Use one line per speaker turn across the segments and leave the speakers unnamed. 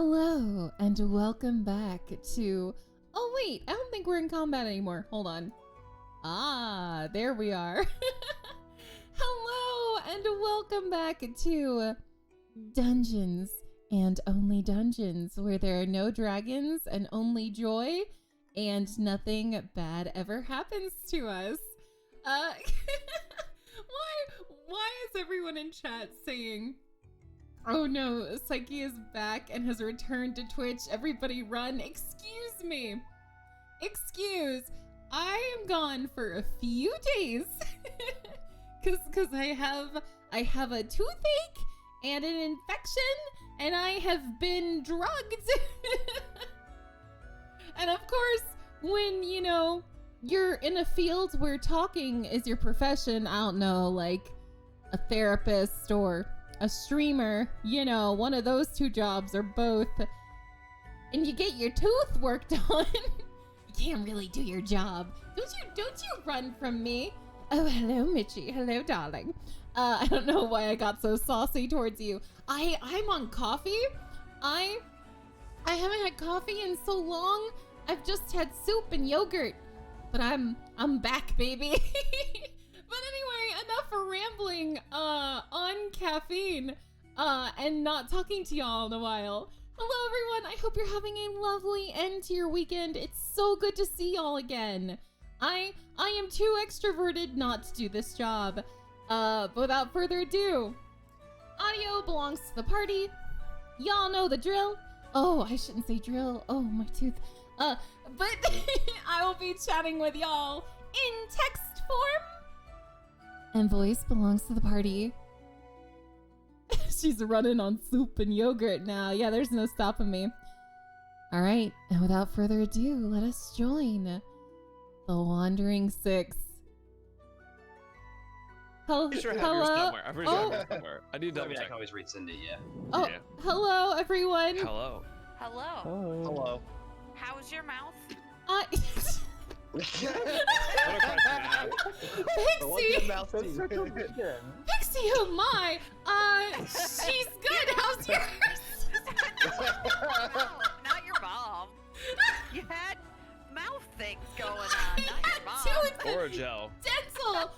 Hello, and welcome back to... Oh wait, I don't think we're in combat anymore. Hold on. Ah, there we are. Hello, and welcome back to Dungeons and Only Dungeons, where there are no dragons and only joy, and nothing bad ever happens to us. Why is everyone in chat saying... Oh no, Psyche is back and has returned to Twitch. Everybody run. Excuse me. Excuse. I am gone for a few days. Cause I have a toothache and an infection and I have been drugged. And of course, when, you know, you're in a field where talking is your profession, I don't know, like a therapist or a streamer, you know, one of those two jobs or both, and you get your tooth worked on, you can't really do your job. Don't you run from me. Oh, hello, Mitchie. Hello, darling. I don't know why I got so saucy towards you. I'm on coffee. I haven't had coffee in so long. I've just had soup and yogurt, but I'm back, baby. But anyway, enough for rambling on caffeine and not talking to y'all in a while. Hello, everyone. I hope you're having a lovely end to your weekend. It's so good to see y'all again. I am too extroverted not to do this job. But without further ado, audio belongs to the party. Y'all know the drill. Oh, I shouldn't say drill. Oh, my tooth. But I will be chatting with y'all in text form. And voice belongs to the party. She's running on soup and yogurt now. Yeah, there's no stopping me. All right, and without further ado, let us join the Wandering Six. Hello.
I'm pretty sure I have yours somewhere. I'm pretty sure I have yours somewhere. I need to double
I
check.
can always resend it, yeah.
Oh,
yeah.
Hello, everyone.
Hello.
Hello.
Oh.
Hello.
How's your mouth?
Pixie!
Pixie!
Pixie, oh my! She's good. How's yours?
No, not your mom. You had mouth things going on, not your mom.
Oragel.
Dental.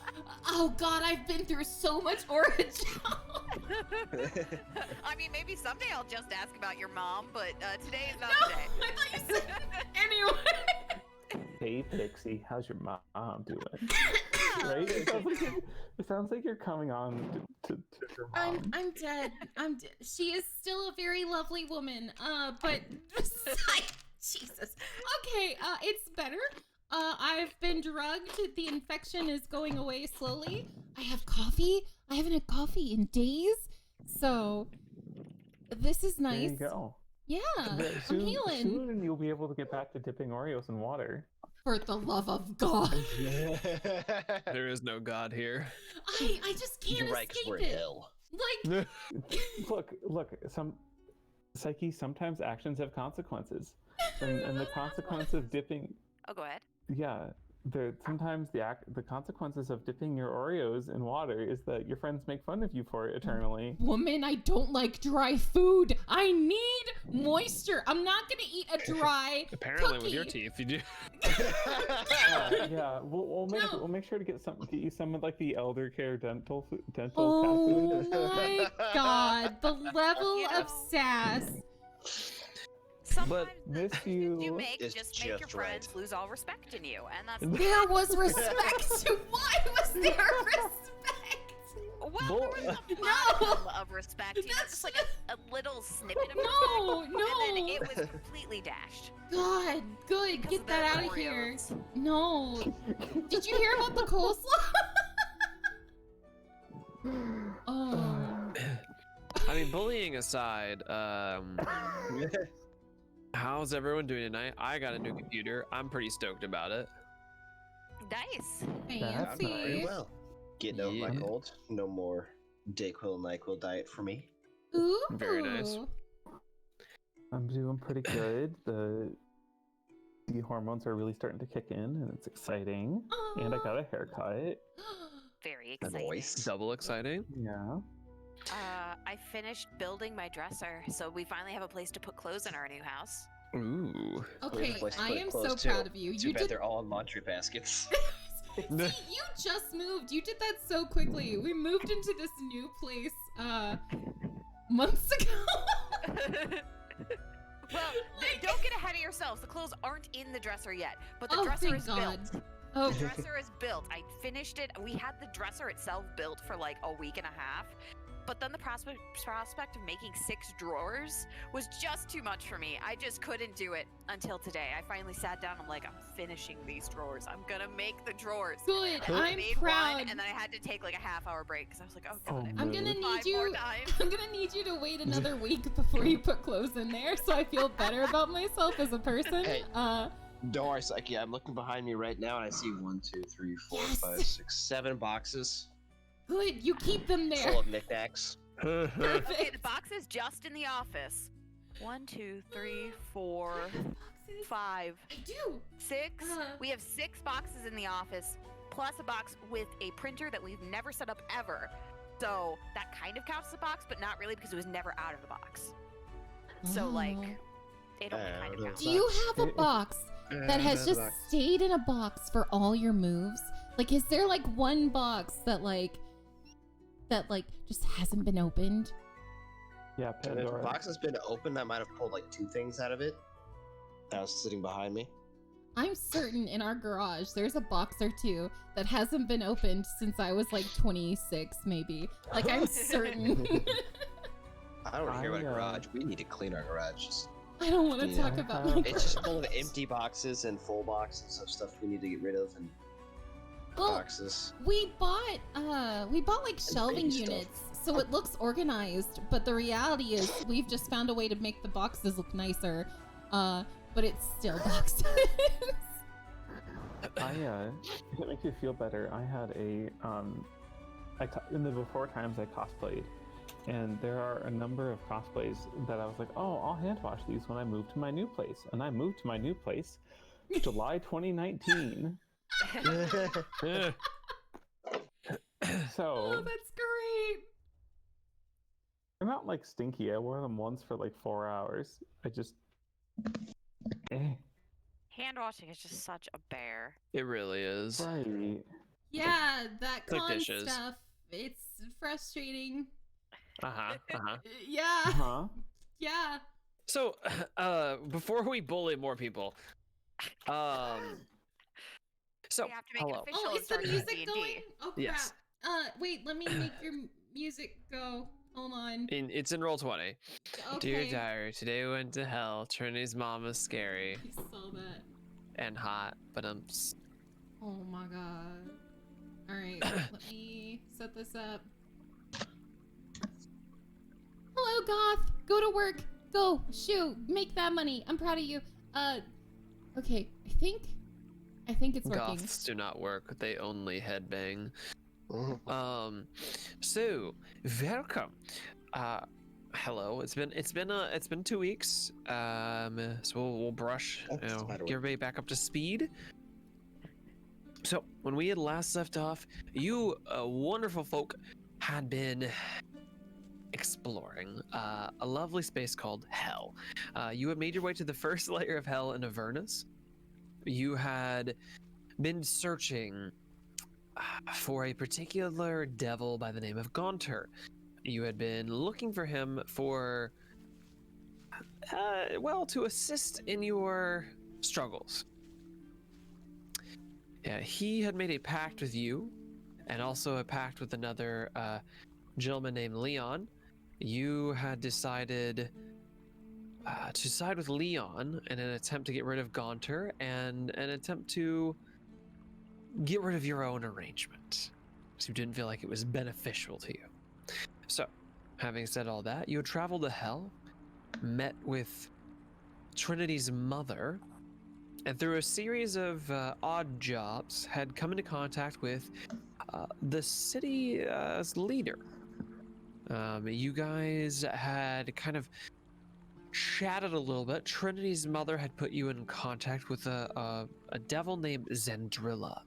Oh God, I've been through so much Oragel.
I mean, maybe someday I'll just ask about your mom, but today is not
No,
the day.
I thought you said anyway.
Hey Pixie, how's your mom doing? Right? It sounds like you're coming on to your mom.
I'm dead. She is still a very lovely woman. But Jesus. Okay, it's better. I've been drugged. The infection is going away slowly. I have coffee. I haven't had coffee in days. So this is nice.
There you go.
Yeah,
Soon,
I'm healing.
Soon you'll be able to get back to dipping Oreos in water.
For the love of God.
There is no God here.
I just can't escape it. Like,
Look, Psyche, sometimes actions have consequences. And the consequence of dipping...
Oh, go ahead.
Yeah, sometimes the consequences of dipping your Oreos in water is that your friends make fun of you for it eternally.
Woman, I don't like dry food. I need moisture. I'm not gonna eat a dry
Apparently,
cookie.
with your teeth, you do.
Yeah, we'll make sure to get you some of like the elder care dental cat
Oh
food.
my God, the level
You
of
know.
sass.
Sometimes
miss
the
you.
you make
It's
just make your
just
friends
right.
lose all respect in you, and that's
There was respect. Why was there respect?
well, there was a
No.
modicum of respect. You know, just like a little snippet of respect.
No,
And
no.
then it was completely dashed.
God, good.
Because
Get
of
that
the
out of here.
Oreos.
No. Did you hear about the coleslaw? Oh.
I mean, bullying aside, how's everyone doing tonight? I got a new computer. I'm pretty stoked about it.
Nice.
That's
Fancy.
Very well. Getting over my
Yeah.
cold. No more Dayquil, NyQuil diet for me.
Ooh.
Very nice.
I'm doing pretty good. The hormones are really starting to kick in, and it's exciting. And I got a haircut.
Very
A
exciting.
voice.
Double exciting.
Yeah.
I I finished building my dresser, so we finally have a place to put clothes in our new house.
Ooh.
Okay,
Place to
I
put
am
clothes,
so
too.
proud of you.
Too
You
bad
did.
they're all in laundry baskets.
See, you just moved. You did that so quickly. We moved into this new place months ago.
Well, don't get ahead of yourselves. The clothes aren't in the dresser yet, but the
Oh,
dresser
thank
is
God.
built.
Oh,
The dresser is built. I finished it. We had the dresser itself built for like a week and a half. But then the prospect of making 6 drawers was just too much for me. I just couldn't do it until today. I finally sat down. I'm like, I'm finishing these drawers. I'm gonna make the drawers.
good.
And I
I'm
made
proud.
one, and then I had to take like a half-hour break because I was like, oh god,
Oh,
I'm gonna
no.
need
5 more
you.
times.
I'm gonna need you to wait another week before you put clothes in there, so I feel better about myself as a person.
Hey. Don't worry, Psyche. I'm looking behind me right now, and I see 1, 2, 3, 4,
Yes.
5, 6, 7 boxes
Good. You keep them there.
full of knickknacks.
Perfect.
Okay, the box is just in the office. 1, 2, 3, 4,
Boxes?
5,
I do.
6.
Uh.
We have 6 boxes in the office, plus a box with a printer that we've never set up ever. So that kind of counts as a box, but not really because it was never out of the box. So like,
Oh.
it only kind of counts.
Do you have a box that has just stayed in a box for all your moves? Like, is there like one box that like just hasn't been opened?
Yeah,
If the
Pandora.
box has been opened, I might have pulled like 2 things out of it. That was sitting behind me.
I'm certain in our garage there's a box or two that hasn't been opened since I was like 26, maybe. Like, I'm certain.
I don't want to hear about a
I,
garage. We need to clean our garage.
I don't want to
Yeah.
talk about my
It's just
garage.
full of empty boxes and full boxes of stuff we need to get rid of and
Well,
boxes.
we bought like shelving
baby stuff.
units, so it looks organized, but the reality is we've just found a way to make the boxes look nicer. But it's still boxes.
If it makes you feel better, I had in the before times I cosplayed, and there are a number of cosplays that I was like, oh, I'll hand wash these when I move to my new place, and I moved to my new place July 2019. So
Oh, that's great.
they're not like stinky. I wore them once for like 4 hours. I just
Hand washing is just such a bear.
It really is.
right.
Yeah, that
Like
con
dishes.
stuff. It's frustrating.
Uh-huh. Uh-huh.
Yeah.
Huh?
Yeah.
So, before we bully more people, so,
We have to make it
hello.
official.
Oh,
and
is the
start with
music
D&D.
going? Oh crap.
Yes.
Wait, let me make your music go. Hold on.
It's in roll 20. Dear
Okay.
diary, today we went to hell. Trinity's mom was scary
I saw that.
and hot, but
Oh my god. Alright, let me set this up. Hello, Goth! Go to work! Go! Shoot! Make that money! I'm proud of you. Okay, I think it's working.
goths do not work. They only headbang.
Mhm.
So welcome. Hello. It's been 2 weeks. So we'll brush,
That's the matter
get everybody back up to speed. So when we had last left off, you wonderful folk had been exploring a lovely space called Hell. You had made your way to the first layer of Hell in Avernus. You had been searching for a particular devil by the name of Gaunter. You had been looking for him for, to assist in your struggles. Yeah, he had made a pact with you, and also a pact with another gentleman named Leon. You had decided to side with Leon in an attempt to get rid of Gaunter, and an attempt to get rid of your own arrangement, so you didn't feel like it was beneficial to you. So, having said all that, you traveled to Hell, met with Trinity's mother, and through a series of odd jobs, had come into contact with the city's leader. You guys had kind of chatted a little bit. Trinity's mother had put you in contact with a devil named Zendrilla.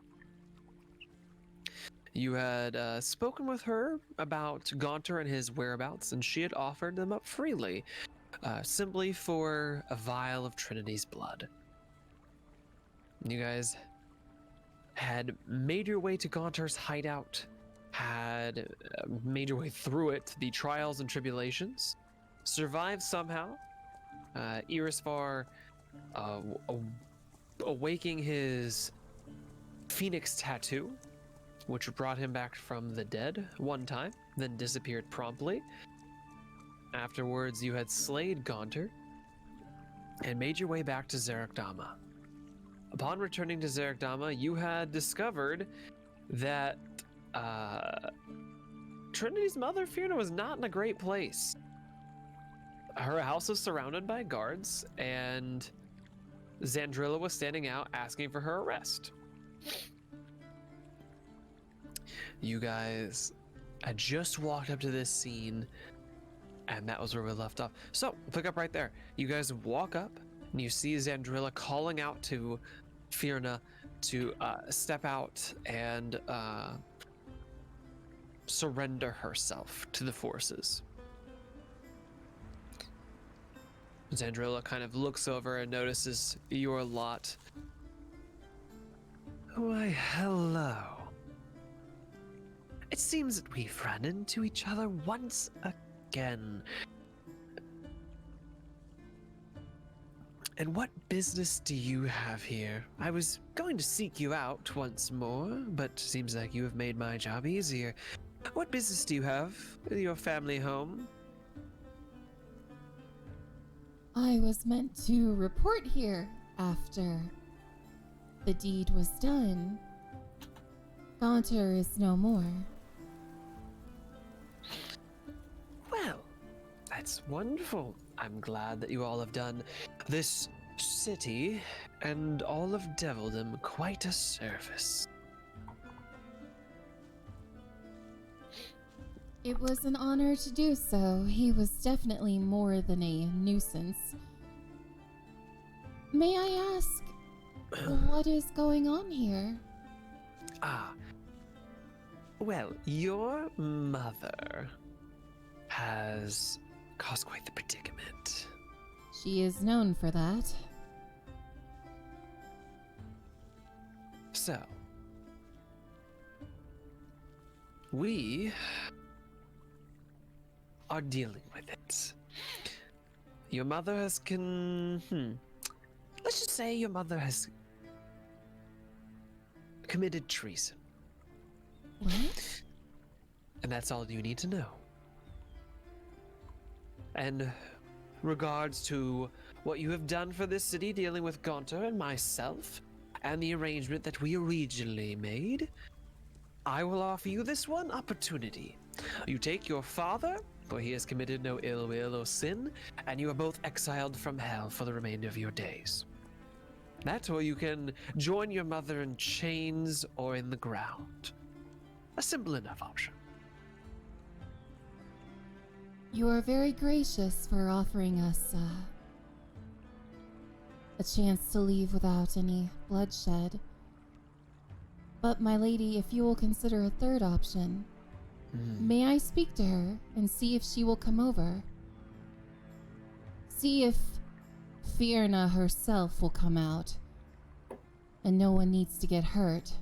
You had spoken with her about Gaunter and his whereabouts, and she had offered them up freely, simply for a vial of Trinity's blood. You guys had made your way to Gaunter's hideout, had made your way through it, the trials and tribulations, survived somehow. Irisvar awaking his phoenix tattoo, which brought him back from the dead one time, then disappeared promptly. Afterwards, you had slayed Gaunter and made your way back to Zarokdama. Upon returning to Zarokdama, you had discovered that Trinity's mother, Fiona, was not in a great place. Her house was surrounded by guards, and Zandrilla was standing out asking for her arrest. You guys had just walked up to this scene, and that was where we left off. So, we'll pick up right there. You guys walk up, and you see Zandrilla calling out to Fiona to step out and surrender herself to the forces. Zandrilla kind of looks over and notices your lot. Why, hello. It seems that we've run into each other once again. And what business do you have here? I was going to seek you out once more, but seems like you have made my job easier. What business do you have with your family home?
I was meant to report here after the deed was done. Gaunter is no more.
Well, that's wonderful. I'm glad that you all have done this city and all of Devildom quite a service.
It was an honor to do so. He was definitely more than a nuisance. May I ask, what is going on here?
Well, your mother has caused quite the predicament.
She is known for that.
So, we are dealing with it. Your mother has let's just say your mother has committed treason.
What?
And that's all you need to know. And regards to what you have done for this city dealing with Gaunter and myself, and the arrangement that we originally made, I will offer you this one opportunity. You take your father, for he has committed no ill will or sin, and you are both exiled from hell for the remainder of your days. That, or you can join your mother in chains or in the ground. A simple enough option.
You are very gracious for offering us a chance to leave without any bloodshed. But my lady, if you will consider a third option, may I speak to her and see if she will come over? See if Fiona herself will come out. And no one needs to get hurt.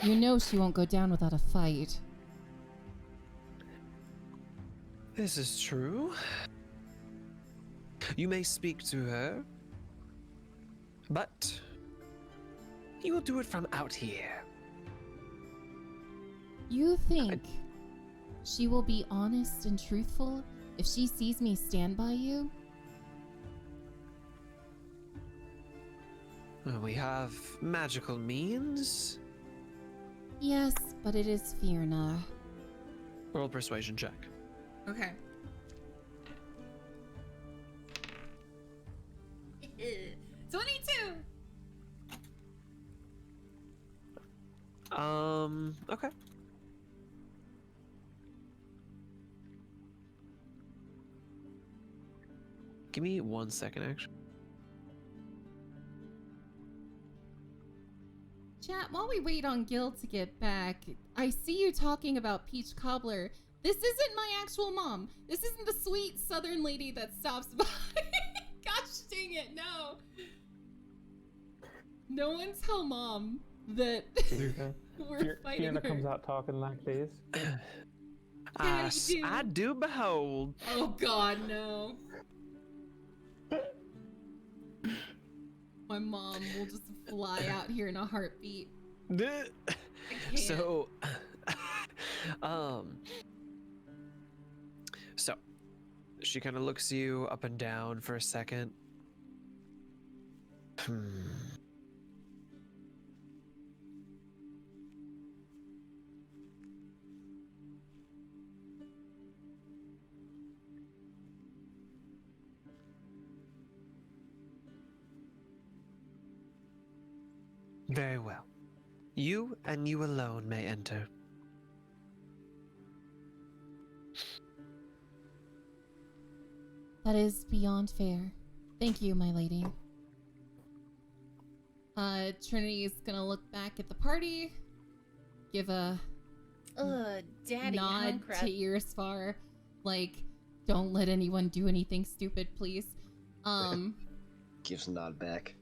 You know she won't go down without a fight.
This is true. You may speak to her, but you will do it from out here.
You think she will be honest and truthful if she sees me stand by you?
We have magical means.
Yes, but it is Fiona.
Roll persuasion check.
Okay. 22.
Okay. Give me 1 second, actually.
Chat, while we wait on Gil to get back, I see you talking about Peach Cobbler. This isn't my actual mom. This isn't the sweet southern lady that stops by. Gosh dang it, no. No one tell mom that we're fighting
Fiona
her.
comes out talking like this.
Yeah, you do.
I do behold.
Oh god, no. My mom will just fly out here in a heartbeat. I can't.
So, so she kind of looks you up and down for a second. Very well. You and you alone may enter.
That is beyond fair. Thank you, my lady. Trinity's gonna look back at the party, give a
Daddy,
nod
huh,
to Earsfar, like, don't let anyone do anything stupid, please.
Gives a nod back.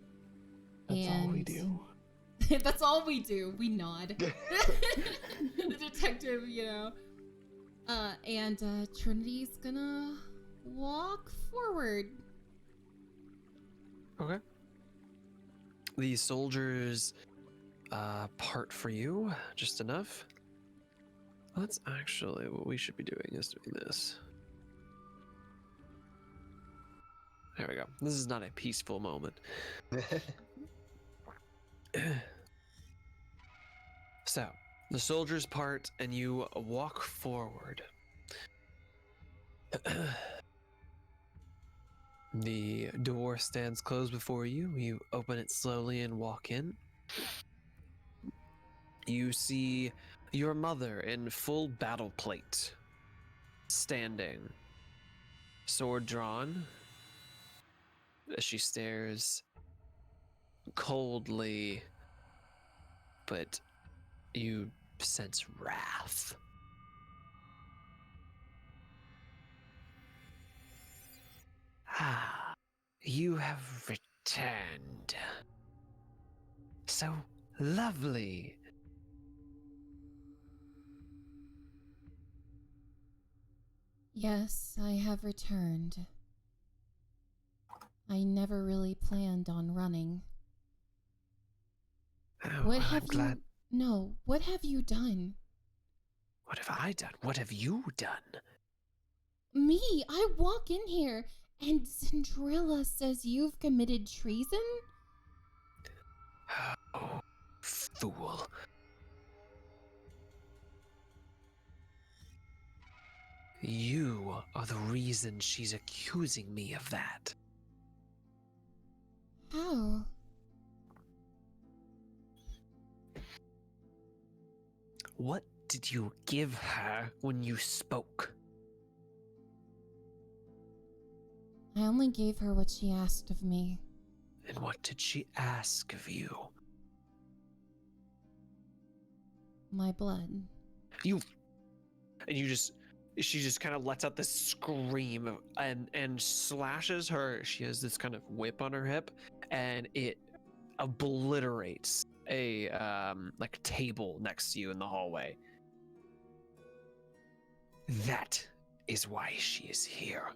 That's all we
And-
do.
That's all we do. We nod. The detective, you know. And Trinity's gonna walk forward.
Okay. The soldiers part for you just enough. That's actually what we should be doing, is doing this. There we go. This is not a peaceful moment. So, the soldiers part and you walk forward. The door stands closed before you. You open it slowly and walk in. You see your mother in full battle plate, standing, sword drawn, as she stares coldly, but you sense wrath. Ah, you have returned. So lovely.
Yes, I have returned. I never really planned on running.
Oh,
What
well,
have
I'm glad.
you... No, what have you done?
What have I done? What have you done?
Me? I walk in here and Cinderella says you've committed treason?
Oh, fool. You are the reason she's accusing me of that.
How?
What did you give her when you spoke?
I only gave her what she asked of me.
And what did she ask of you?
My blood.
She just kind of lets out this scream and slashes her. She has this kind of whip on her hip, and it obliterates a like a table next to you in the hallway. That is why she is here.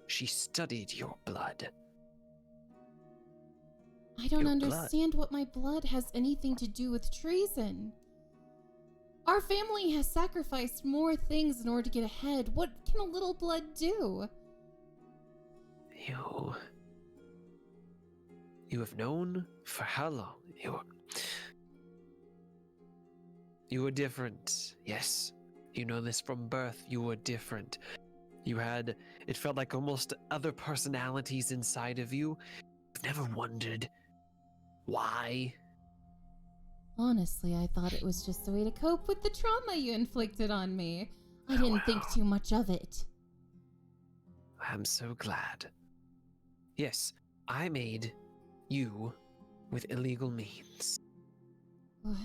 She studied your blood.
I don't
Your blood.
understand what my blood has anything to do with treason. Our family has sacrificed more things in order to get ahead. What can a little blood do?
You have known for how long? You were different. Yes. You know this from birth. You were different. It felt like almost other personalities inside of you. You've never wondered why?
Honestly, I thought it was just a way to cope with the trauma you inflicted on me. I
Oh,
didn't think
wow.
too much of it.
I'm so glad. Yes, I made you with illegal means.
What?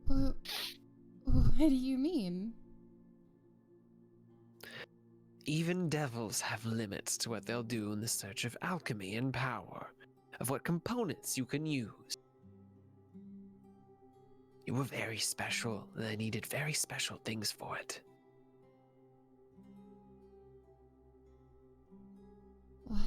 What, what do you mean?
Even devils have limits to what they'll do in the search of alchemy and power, of what components you can use. You were very special, and I needed very special things for it.
What?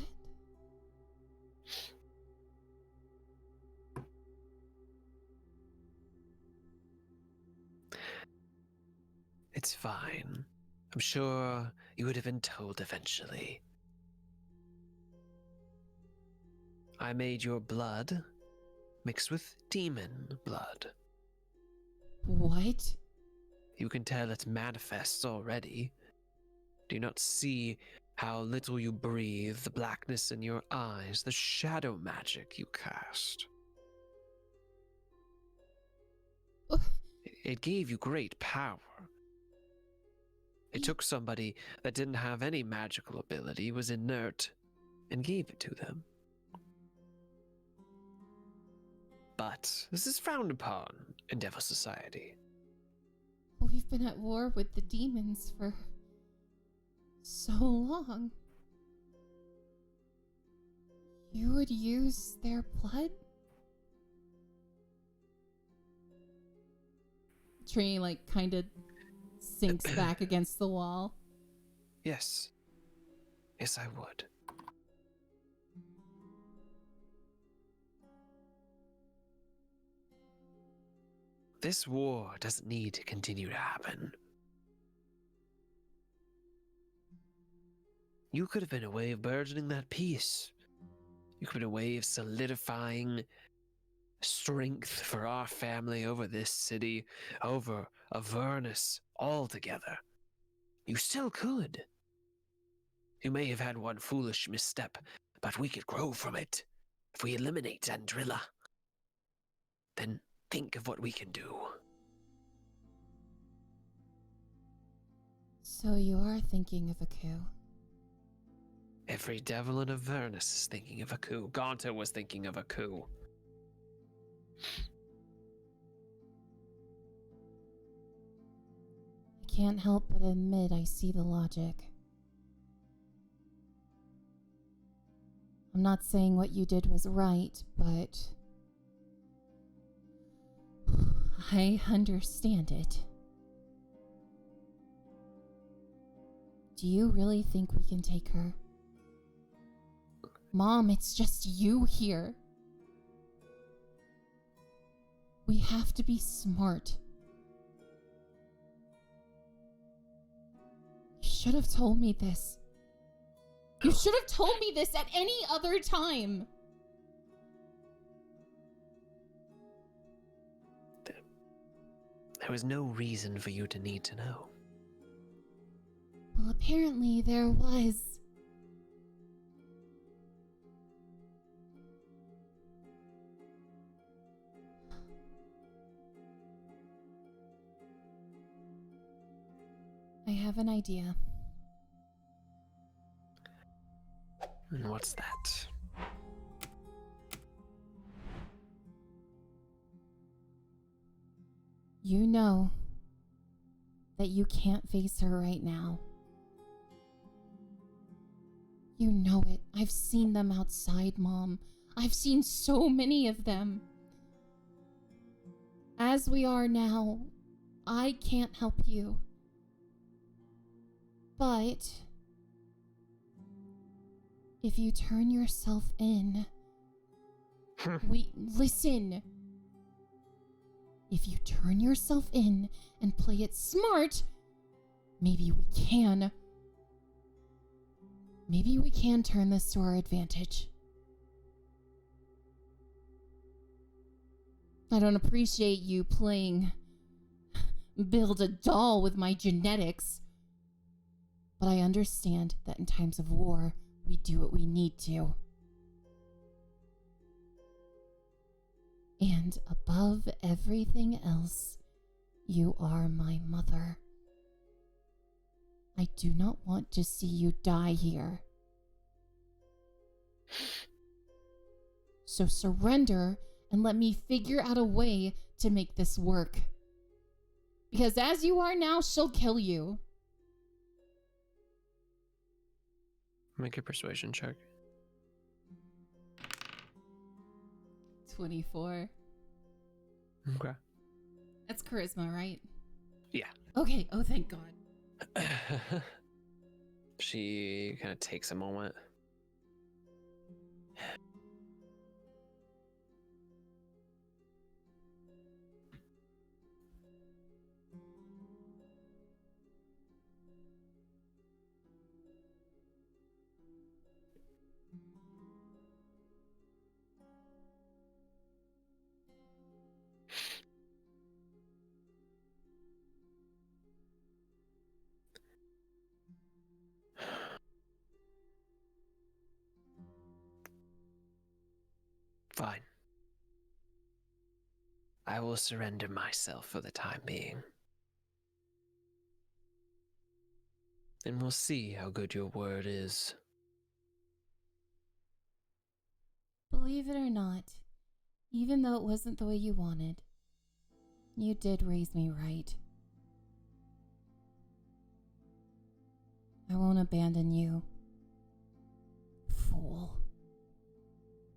It's fine. I'm sure you would have been told eventually. I made your blood mixed with demon blood.
What?
You can tell it manifests already. Do you not see how little you breathe, the blackness in your eyes, the shadow magic you cast? It gave you great power. It took somebody that didn't have any magical ability, was inert, and gave it to them. But this is frowned upon in Devil Society.
We've been at war with the demons for so long. You would use their blood? Trini, like, kind of sinks back against the wall.
Yes. Yes, I would. This war doesn't need to continue to happen. You could have been a way of burgeoning that peace. You could have been a way of solidifying strength for our family over this city, over Avernus altogether. You still could. You may have had one foolish misstep, but we could grow from it. If we eliminate Andrilla, then think of what we can do.
So you are thinking of a coup?
Every devil in Avernus is thinking of a coup. Gonta was thinking of a coup.
I can't help but admit I see the logic. I'm not saying what you did was right, but I understand it. Do you really think we can take her? Mom, it's just you here. We have to be smart. You should have told me this. You should have told me this at any other time.
There was no reason for you to need to know.
Well, apparently there was. I have an idea.
And what's that?
You know that you can't face her right now. You know it. I've seen them outside, Mom. I've seen so many of them. As we are now, I can't help you. But if you turn yourself in, listen. If you turn yourself in and play it smart, maybe we can. Maybe we can turn this to our advantage. I don't appreciate you playing build a doll with my genetics. But I understand that in times of war, we do what we need to. And above everything else, you are my mother. I do not want to see you die here. So surrender and let me figure out a way to make this work. Because as you are now, she'll kill you.
Make a persuasion check.
24.
Okay.
That's charisma, right?
Yeah.
Okay. Oh, thank God.
She kind of takes a moment. Fine. I will surrender myself for the time being. And we'll see how good your word is.
Believe it or not, even though it wasn't the way you wanted, you did raise me right. I won't abandon you. Fool.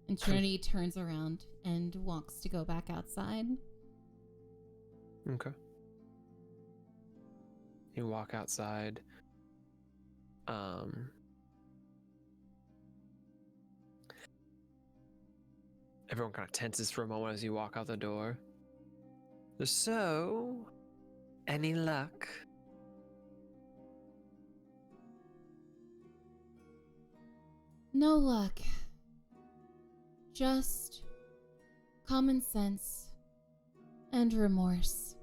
And Trinity turns around and walks to go back outside.
Okay. You walk outside. Everyone kind of tenses for a moment as you walk out the door. So, any luck?
No luck. Just common sense and remorse.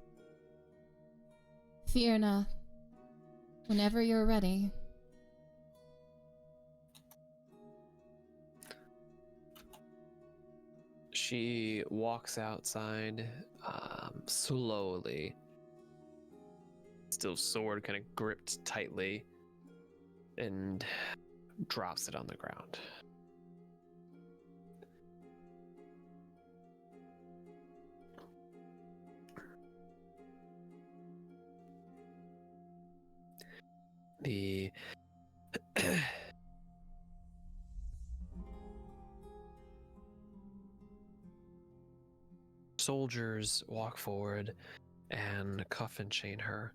Fiona, whenever you're ready.
She walks outside slowly, still sword kind of gripped tightly, and drops it on the ground. The soldiers walk forward and cuff and chain her.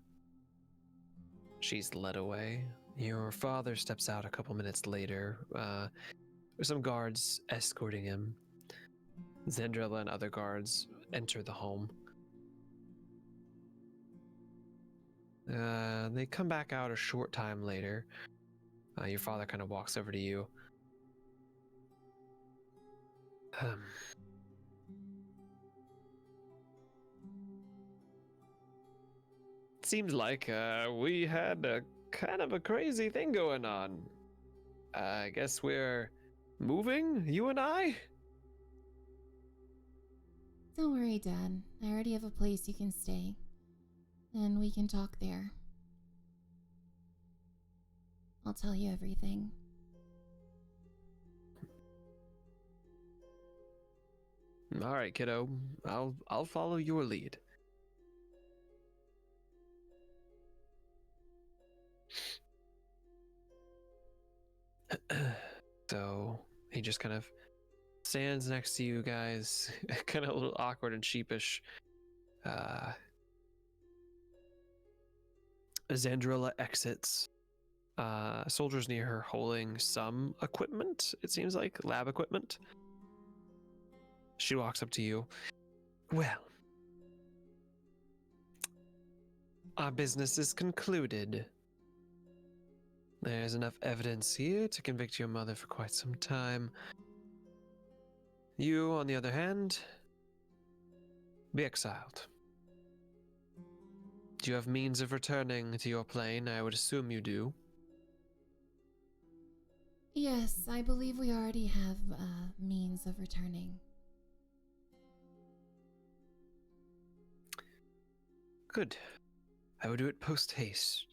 She's led away. Your father steps out a couple minutes later, with some guards escorting him. Zendrilla and other guards enter the home. They come back out a short time later. Your father kind of walks over to you. Seems like we had a kind of a crazy thing going on. I guess we're moving, you and I?
Don't worry, Dad. I already have a place you can stay. And we can talk there. I'll tell you everything.
All right, kiddo. I'll follow your lead. So he just kind of stands next to you guys, kind of a little awkward and sheepish. Zandrilla exits. Soldiers near her holding some equipment, it seems like, lab equipment. She walks up to you. Well, our business is concluded. There's enough evidence here to convict your mother for quite some time. You, on the other hand, be exiled. Do you have means of returning to your plane? I would assume you do.
Yes, I believe we already have means of returning.
Good. I will do it post haste.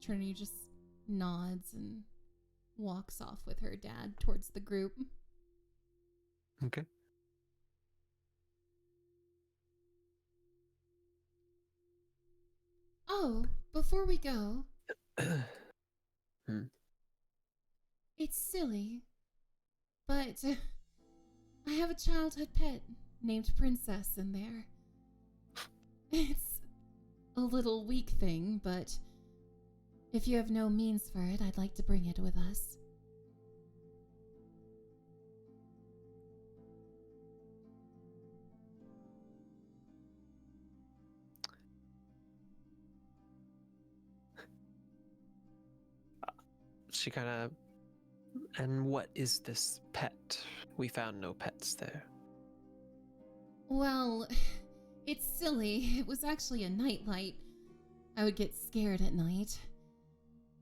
Trinity just nods and walks off with her dad towards the group.
Okay.
Oh, before we go,
Hmm.
it's silly, but I have a childhood pet named Princess in there. It's a little weak thing, but if you have no means for it, I'd like to bring it with us.
She kind of. And what is this pet? We found no pets there.
Well, it's silly. It was actually a nightlight. I would get scared at night.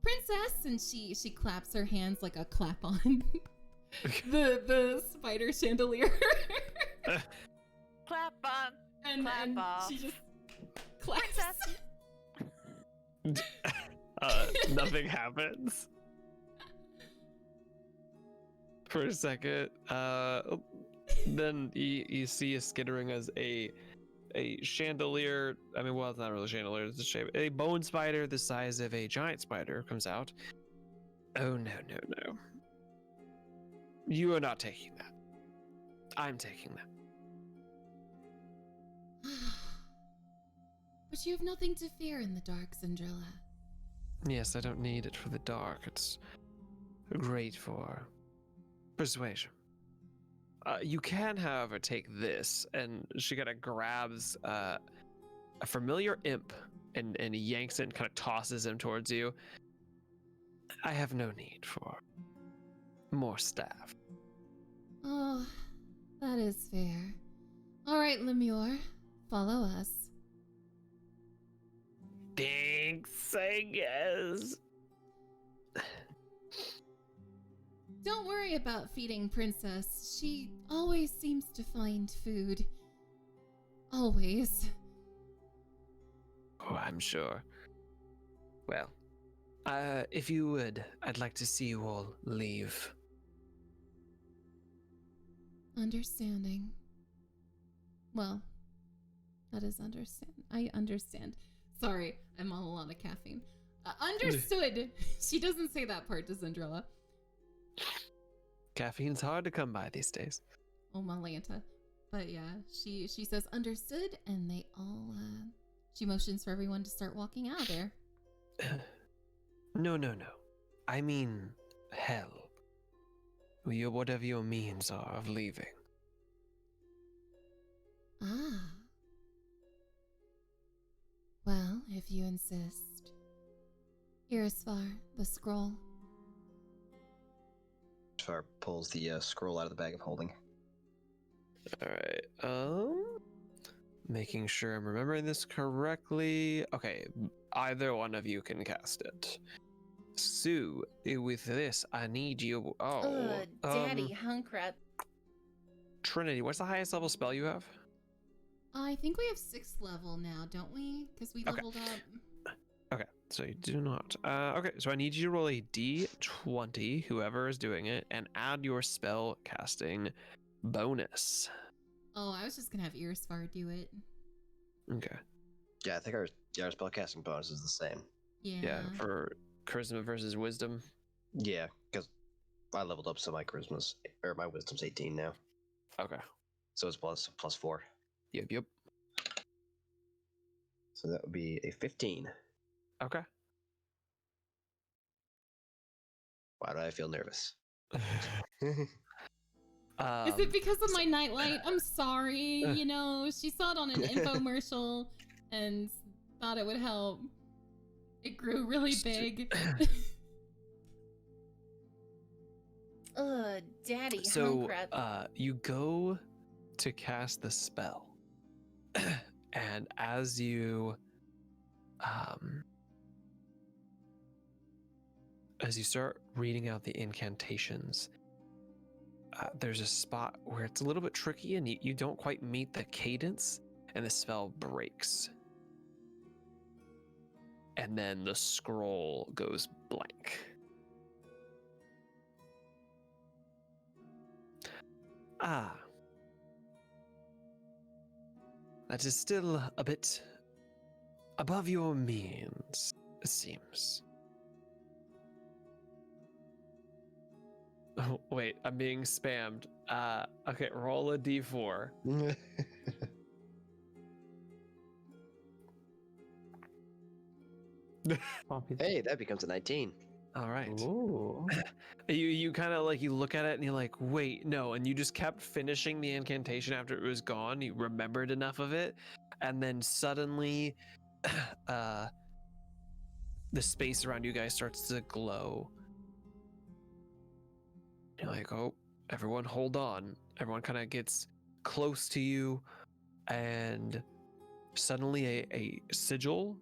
Princess, and she claps her hands like a clap on the spider chandelier.
Clap on.
and
off.
she just claps.
Princess.
Nothing happens. For a second, then you see a skittering as a chandelier. I mean, well, it's not really a chandelier. It's a shape. A bone spider the size of a giant spider comes out. Oh no. You are not taking that. I'm taking that.
But you have nothing to fear in the dark, Zandrilla.
Yes, I don't need it for the dark. It's great for persuasion. You can, however, take this, and she kind of grabs a familiar imp and yanks it and kind of tosses him towards you. I have no need for more staff.
Oh, that is fair. All right, Lemure, follow us.
Thanks, I guess.
Don't worry about feeding Princess. She always seems to find food. Always.
Oh, I'm sure. Well, if you would, I'd like to see you all leave.
Understanding. Well, that is understand. I understand. Sorry, I'm on a lot of caffeine. Understood. She doesn't say that part to Zandrilla.
Caffeine's hard to come by these days.
Oh, Malanta. But yeah, she says understood, and they all, she motions for everyone to start walking out of there.
No. I mean, hell. Whatever your means are of leaving.
Ah. Well, if you insist. Here is Svar, the scroll.
Far pulls the scroll out of the bag of holding.
Alright, making sure I'm remembering this correctly. Okay, either one of you can cast it. Sue, with this, I need you.
Daddy, Hunkrat.
Trinity, what's the highest level spell you have?
I think we have 6th level now, don't we? Because we
Okay.
leveled up.
Okay, so you do not. Okay, so I need you to roll a d20, whoever is doing it, and add your spell casting bonus.
Oh, I was just gonna have Earsvar do it.
Okay.
Yeah, I think our spellcasting bonus is the same.
Yeah.
For charisma versus wisdom.
Yeah, because I leveled up, so my wisdom's 18 now.
Okay.
So it's plus 4.
Yep.
So that would be a 15.
Okay.
Why do I feel nervous?
Is it because of my nightlight? I'm sorry. You know, she saw it on an infomercial and thought it would help. It grew really big.
Daddy,
So,
Hunkrat.
you go to cast the spell, and as you start reading out the incantations, there's a spot where it's a little bit tricky, and you don't quite meet the cadence, and the spell breaks, and then the scroll goes blank. Ah. That is still a bit above your means, it seems. Oh, wait, I'm being spammed. Okay, roll a d4.
Hey, that becomes a 19.
All right.
Ooh.
You kind of like, you look at it and you're like, wait, no. And you just kept finishing the incantation after it was gone. You remembered enough of it. And then suddenly, the space around you guys starts to glow. You're like, oh, everyone hold on. Everyone kind of gets close to you. And suddenly a sigil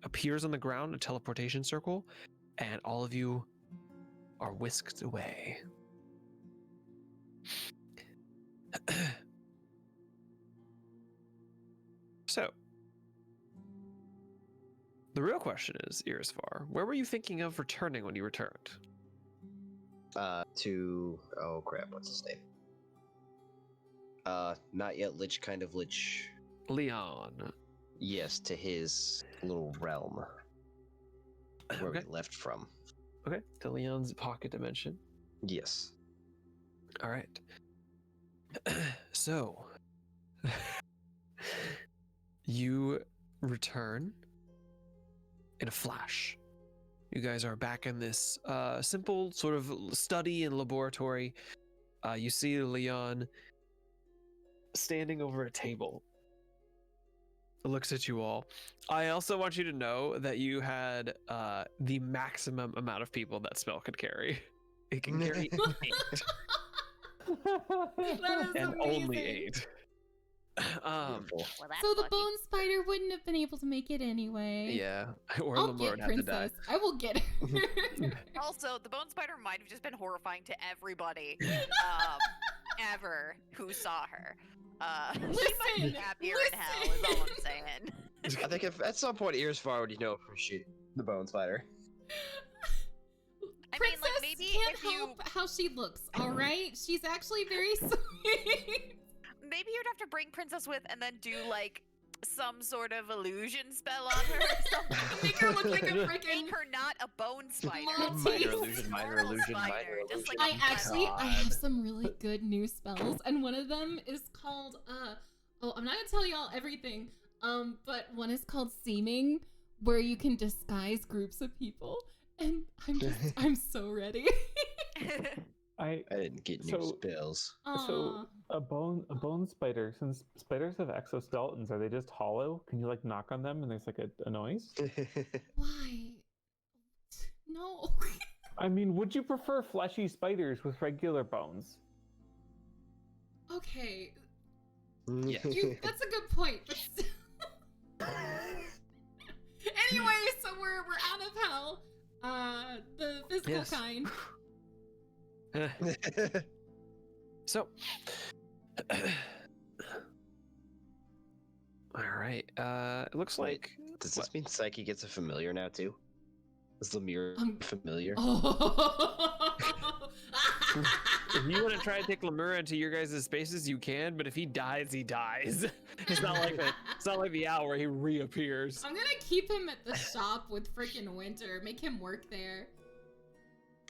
appears on the ground, a teleportation circle. And all of you are whisked away. So, the real question is, Irisvar, where were you thinking of returning when you returned?
Oh crap, what's his name? Not yet Lich, kind of Lich.
Leon.
Yes, to his little realm where
Okay.
we left from.
Okay, to Leon's pocket dimension.
Yes.
All right. So, you return in a flash. You guys are back in this simple sort of study and laboratory. You see Leon standing over a table. Looks at you all. I also want you to know that you had the maximum amount of people that spell could carry. It can carry 8.
That is
And
amazing.
only 8.
Beautiful.
Well, that's
So the
lucky.
bone spider wouldn't have been able to make it anyway.
Yeah, or
I'll
Lamore
get
had to die.
Princess. I will get her.
Also, the bone spider might have just been horrifying to everybody ever who saw her. She might be
Listen,
happier in hell, is all I'm saying.
I think if at some point Earsfar would appreciate the bone spider.
I mean,
Princess
like, maybe
can't
if you
help how she looks. All right, she's actually very sweet.
maybe you'd have to bring Princess with and then do like some sort of illusion spell on her or something.
Make her look like a freaking.
Make her not a bone spider.
Maltese.
Minor illusion, minor
Normal
illusion,
spider,
minor
just
illusion.
like
I
a
actually I
God.
have some really good new spells, and one of them is called I'm not gonna tell y'all everything. But one is called seeming, where you can disguise groups of people, and I'm so ready.
I
I didn't get new
So-
spells.
so a bone spider. Since spiders have exoskeletons, are they just hollow? Can you like knock on them and there's like a noise?
Why? No.
I mean, would you prefer fleshy spiders with regular bones?
Okay,
Yeah.
that's a good point. But still. Anyway, so we're out of hell. The physical
Yes.
kind.
So, all right. It looks
Wait,
like.
Does
What?
this mean Psyche gets a familiar now too? Is Lemire familiar?
Oh.
If you want to try to take Lemura into your guys' spaces, you can. But if he dies, he dies. It's not like that. It's not like the owl where he reappears.
I'm gonna keep him at the shop with freaking Winter. Make him work there.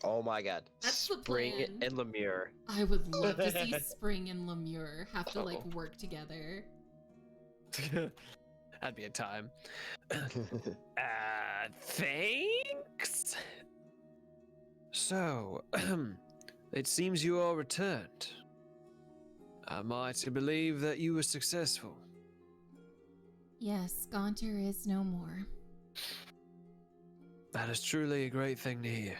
Oh my god.
That's the
Spring
plan.
and Lemire.
I would love to see Spring and Lemure have to like work together.
That'd be a time. Thanks. So, it seems you all returned. Am I to believe that you were successful?
Yes, Gaunter is no more.
That is truly a great thing to hear.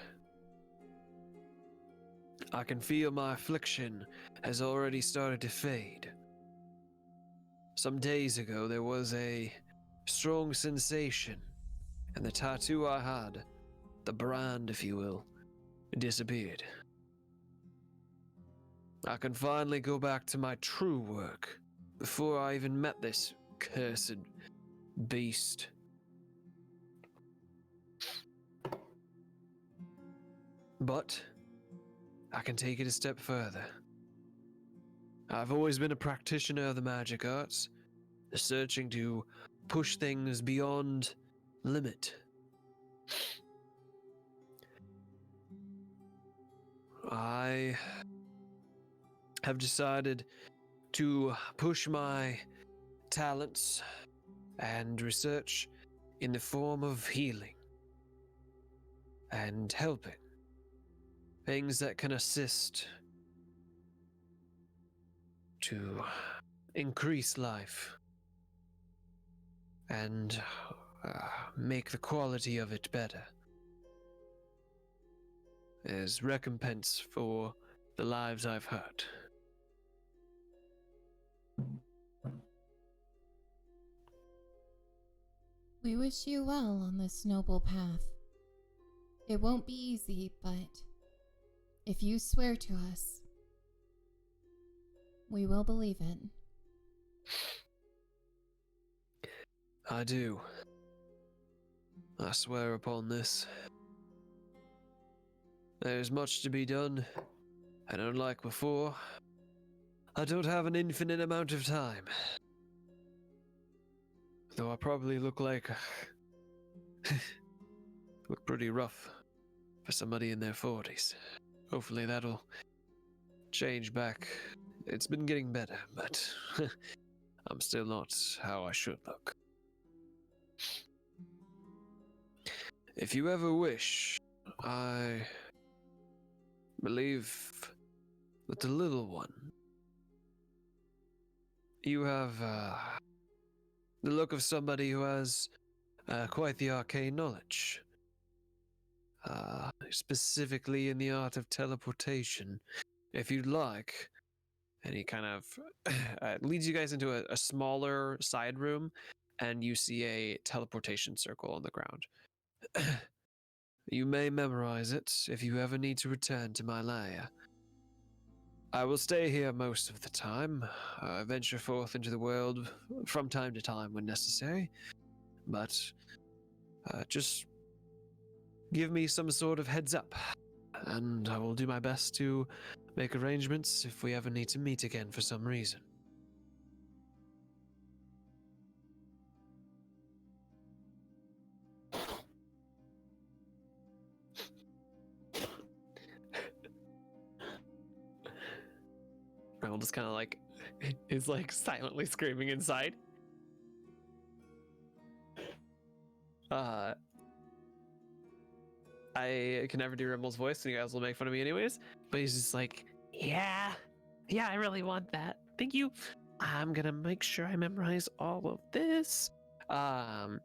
I can feel my affliction has already started to fade. Some days ago, there was a strong sensation, and the tattoo I had, the brand, if you will, disappeared. I can finally go back to my true work before I even met this cursed beast. But I can take it a step further. I've always been a practitioner of the magic arts, searching to push things beyond limit. I have decided to push my talents and research in the form of healing and helping. Things that can assist to increase life and make the quality of it better as recompense for the lives I've hurt.
We wish you well on this noble path. It won't be easy, but if you swear to us, we will believe it.
I do. I swear upon this. There's much to be done, and unlike before, I don't have an infinite amount of time. Though I probably look like... look pretty rough for somebody in their 40s. Hopefully that'll change back. It's been getting better, but I'm still not how I should look. If you ever wish, I believe that the little one, you have the look of somebody who has quite the arcane knowledge, specifically in the art of teleportation. If you'd like, and he kind of leads you guys into a smaller side room, and you see a teleportation circle on the ground. You may memorize it if you ever need to return to my lair. I will stay here most of the time. I venture forth into the world from time to time when necessary, but just give me some sort of heads up, and I will do my best to make arrangements if we ever need to meet again for some reason. Ronald just kind of like is like silently screaming inside. I can never do Rimble's voice, and you guys will make fun of me anyways. But he's just like, yeah, I really want that. Thank you. I'm gonna make sure I memorize all of this. And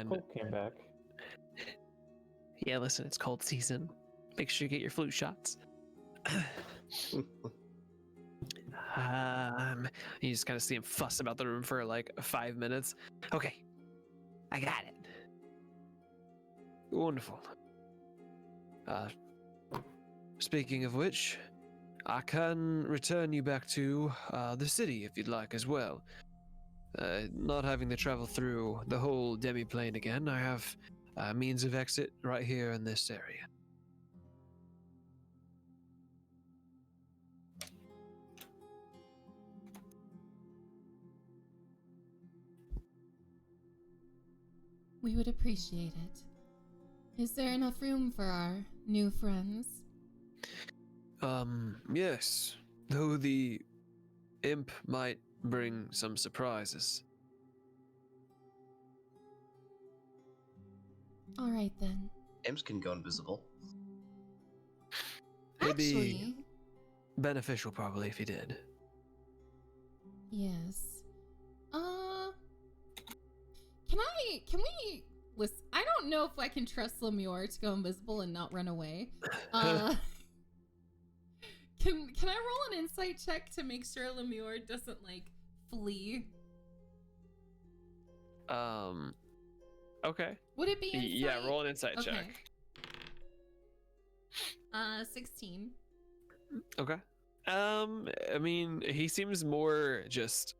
Colt came back.
Yeah, listen, it's cold season. Make sure you get your flu shots. You just kind of see him fuss about the room for like 5 minutes. Okay, I got it. Wonderful. Speaking of which, I can return you back to the city if you'd like as well. Not having to travel through the whole demi-plane again, I have means of exit right here in this area.
We would appreciate it. Is there enough room for our new friends?
Yes. Though the imp might bring some surprises.
All right then.
Imps can go invisible.
It'd be
Actually,
beneficial probably if he did.
yes. Can we listen? I don't know if I can trust Lemure to go invisible and not run away. Can I roll an insight check to make sure Lemure doesn't like flee?
Okay.
Would it be insight?
Yeah, roll an insight check.
16.
Okay. I mean, he seems more just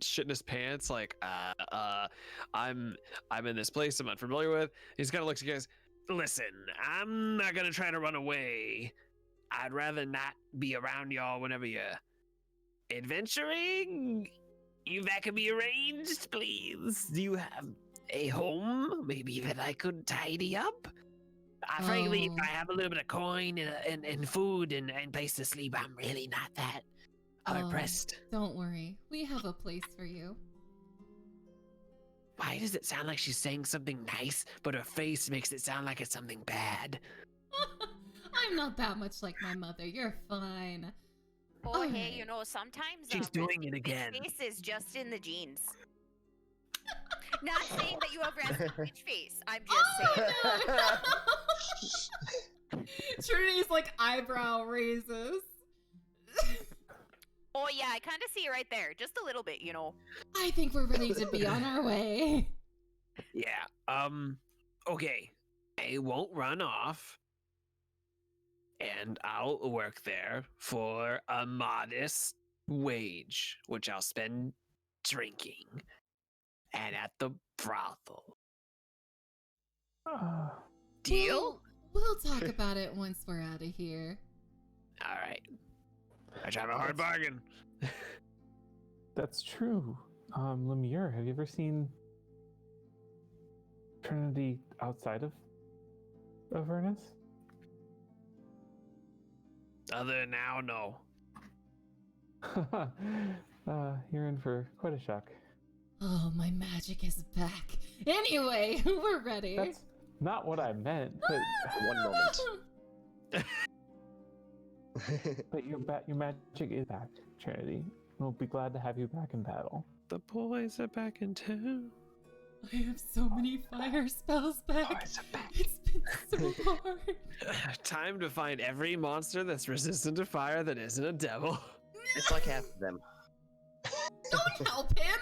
shitting his pants, like, I'm in this place I'm unfamiliar with. He's kind of looks at you guys. Listen, I'm not gonna try to run away. I'd rather not be around y'all whenever you're adventuring. If that could be arranged, please. Do you have a home, maybe that I could tidy up? Frankly, if I have a little bit of coin and food and place to sleep, I'm really not that hard pressed.
Don't worry. We have a place for you.
Why does it sound like she's saying something nice, but her face makes it sound like it's something bad?
I'm not that much like my mother. You're fine.
Oh,
All
hey,
right.
you know, sometimes
She's doing it again.
face is just in the genes. Not saying that you have raspy bitch face. I'm just saying.
Trinity's like eyebrow raises.
Oh yeah, I kind of see it right there, just a little bit, you know.
I think we're ready to be on our way.
Yeah. Okay. I won't run off. And I'll work there for a modest wage, which I'll spend drinking and at the brothel. Deal?
We'll talk about it once we're out of here.
All right. I drive a hard bargain.
That's true. Lemure, have you ever seen Trinity outside of Avernus?
Other than now, no.
You're in for quite a shock.
Oh, my magic is back. Anyway, we're ready.
That's not what I meant, but
One moment.
but your magic is back, Trinity. We'll be glad to have you back in battle.
The boys are back in town.
I have so many fire spells back. It's been so hard.
Time to find every monster that's resistant to fire that isn't a devil.
It's like half of them.
Don't help him.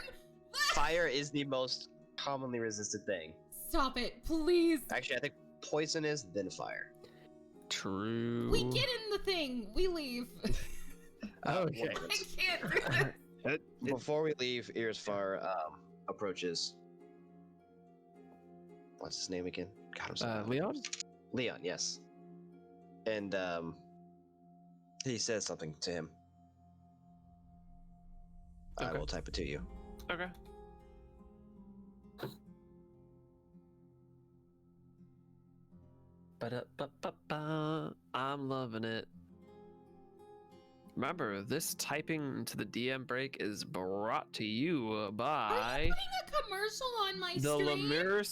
Fire is the most commonly resisted thing.
Stop it, please.
Actually, I think poison is, then fire.
True.
We get in the thing. We leave.
Okay.
One
I
moment.
can't do this.
Before we leave, Earsfar approaches. What's his name again? God, I'm sorry.
Leon?
Leon, yes. And he says something to him. I
Okay.
will type it to you.
Okay. Ba-da-ba-ba-ba. I'm loving it. Remember, this typing to the DM break is brought to you
Are
by
you putting a commercial on my
the
stream?
Lemure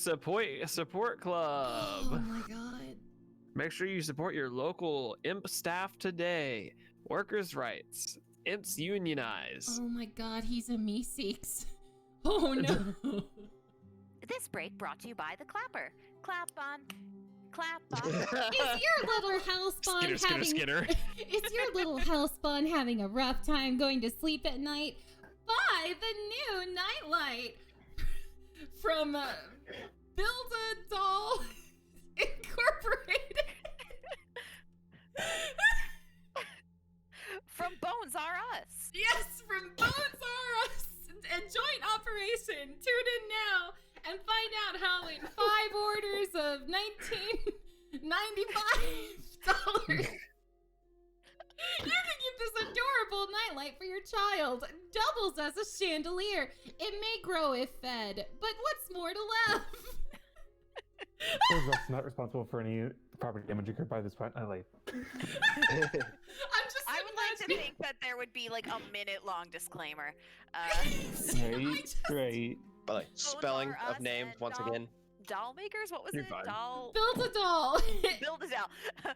Support Club.
Oh my god.
Make sure you support your local imp staff today. Workers' rights. Imps unionize.
Oh my god, he's a Meeseeks. Oh no.
This break brought to you by the Clapper. Clap on. Clap on.
Is your little housebond having Is your little housebond having a rough time going to sleep at night? Buy the new nightlight from Build a Doll Incorporated.
From Bones R Us.
Yes, from Bones R Us, a joint operation. Tune in now and find out how in 5 orders of $19.95 you can get this adorable nightlight for your child. Doubles as a chandelier. It may grow if fed, but what's more to love?
Those not responsible for any property damage occurred by this nightlight.
I'm just
I would like to
imagining-
think that there would be like a minute-long disclaimer.
Right.
By the way, spelling
are
of
us
name
and
once
doll-
again.
Doll makers? What was
You're
it?
fine.
Doll.
Build a doll.
Build a doll.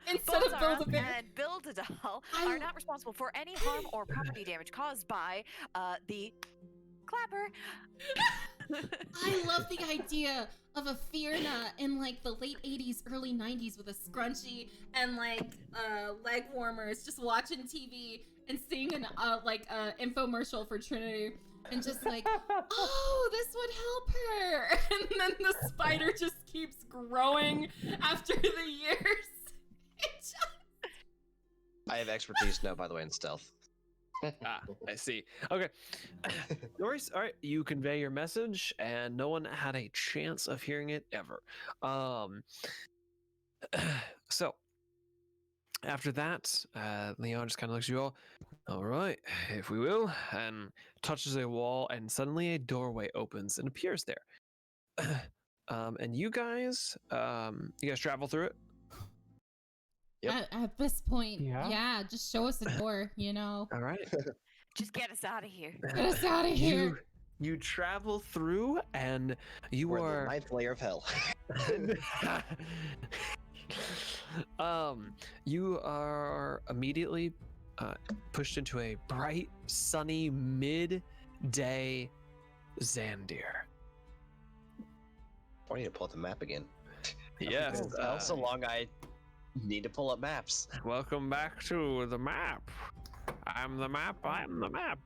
Instead
Bones
of
R
Build a
Us
Bear.
and Build a Doll
I-
are not responsible for any harm or property damage caused by the Clapper.
I love the idea of a Fierna in like the late 80s, early 90s with a scrunchie and like leg warmers, just watching TV and seeing an infomercial for Trinity and just like, oh, this would help her. And then the spider just keeps growing after the years. It just...
I have expertise now, by the way, in stealth.
I see. Okay. No worries. All right. You convey your message, and no one had a chance of hearing it ever. So, After that, Leon just kind of looks at you all right, if we will, and touches a wall, and suddenly a doorway opens and appears there. And you guys travel through it.
Yep.
At this point,
Yeah.
yeah, just show us a door, you know.
All right.
Just get us out of here.
Get us out of here.
You travel through, and you
We're in
are
the ninth layer of hell.
You are immediately pushed into a bright, sunny, mid-day Xandir.
I need to pull up the map again.
Yes.
So long I need to pull up maps.
Welcome back to the map. I'm the map. I'm the map.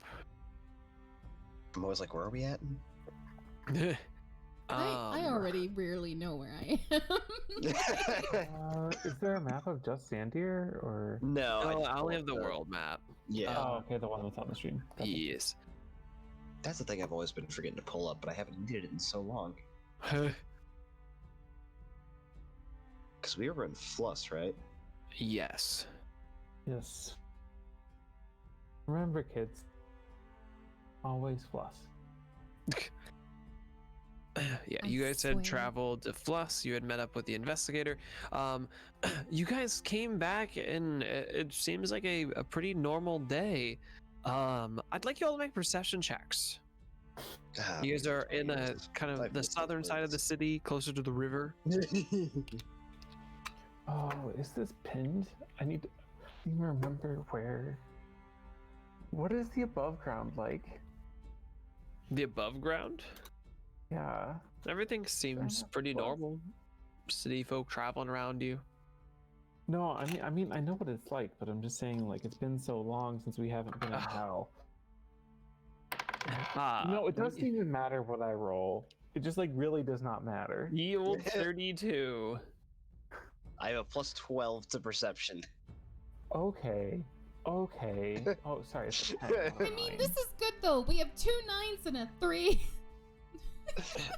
I'm always like, where are we at?
I already rarely know where I am.
Is there a map of just Xandir, or?
No,
I only have the world map.
Yeah.
Oh, okay, the one that's on the stream. Gotcha.
Yes.
That's the thing I've always been forgetting to pull up, but I haven't needed it in so long. Because we were in Fluss, right?
Yes.
Yes. Remember, kids. Always floss.
Yeah,
I
you guys
swear.
had traveled to Fluss. You had met up with the investigator. You guys came back, and it seems like a pretty normal day. I'd like you all to make perception checks. You guys are in a kind of the southern side of the city, closer to the river.
Oh, is this pinned? I need to remember where. What is the above ground like?
The above ground?
Yeah.
Everything seems pretty normal. City folk traveling around you.
No, I mean, I know what it's like, but I'm just saying, like, it's been so long since we haven't been in hell. No, it doesn't even matter what I roll. It just, like, really does not matter.
Yield 32.
I have a plus 12 to perception.
Okay. Oh, sorry. It's a 10,
I mean, this is good though. We have 2 9s and a 3.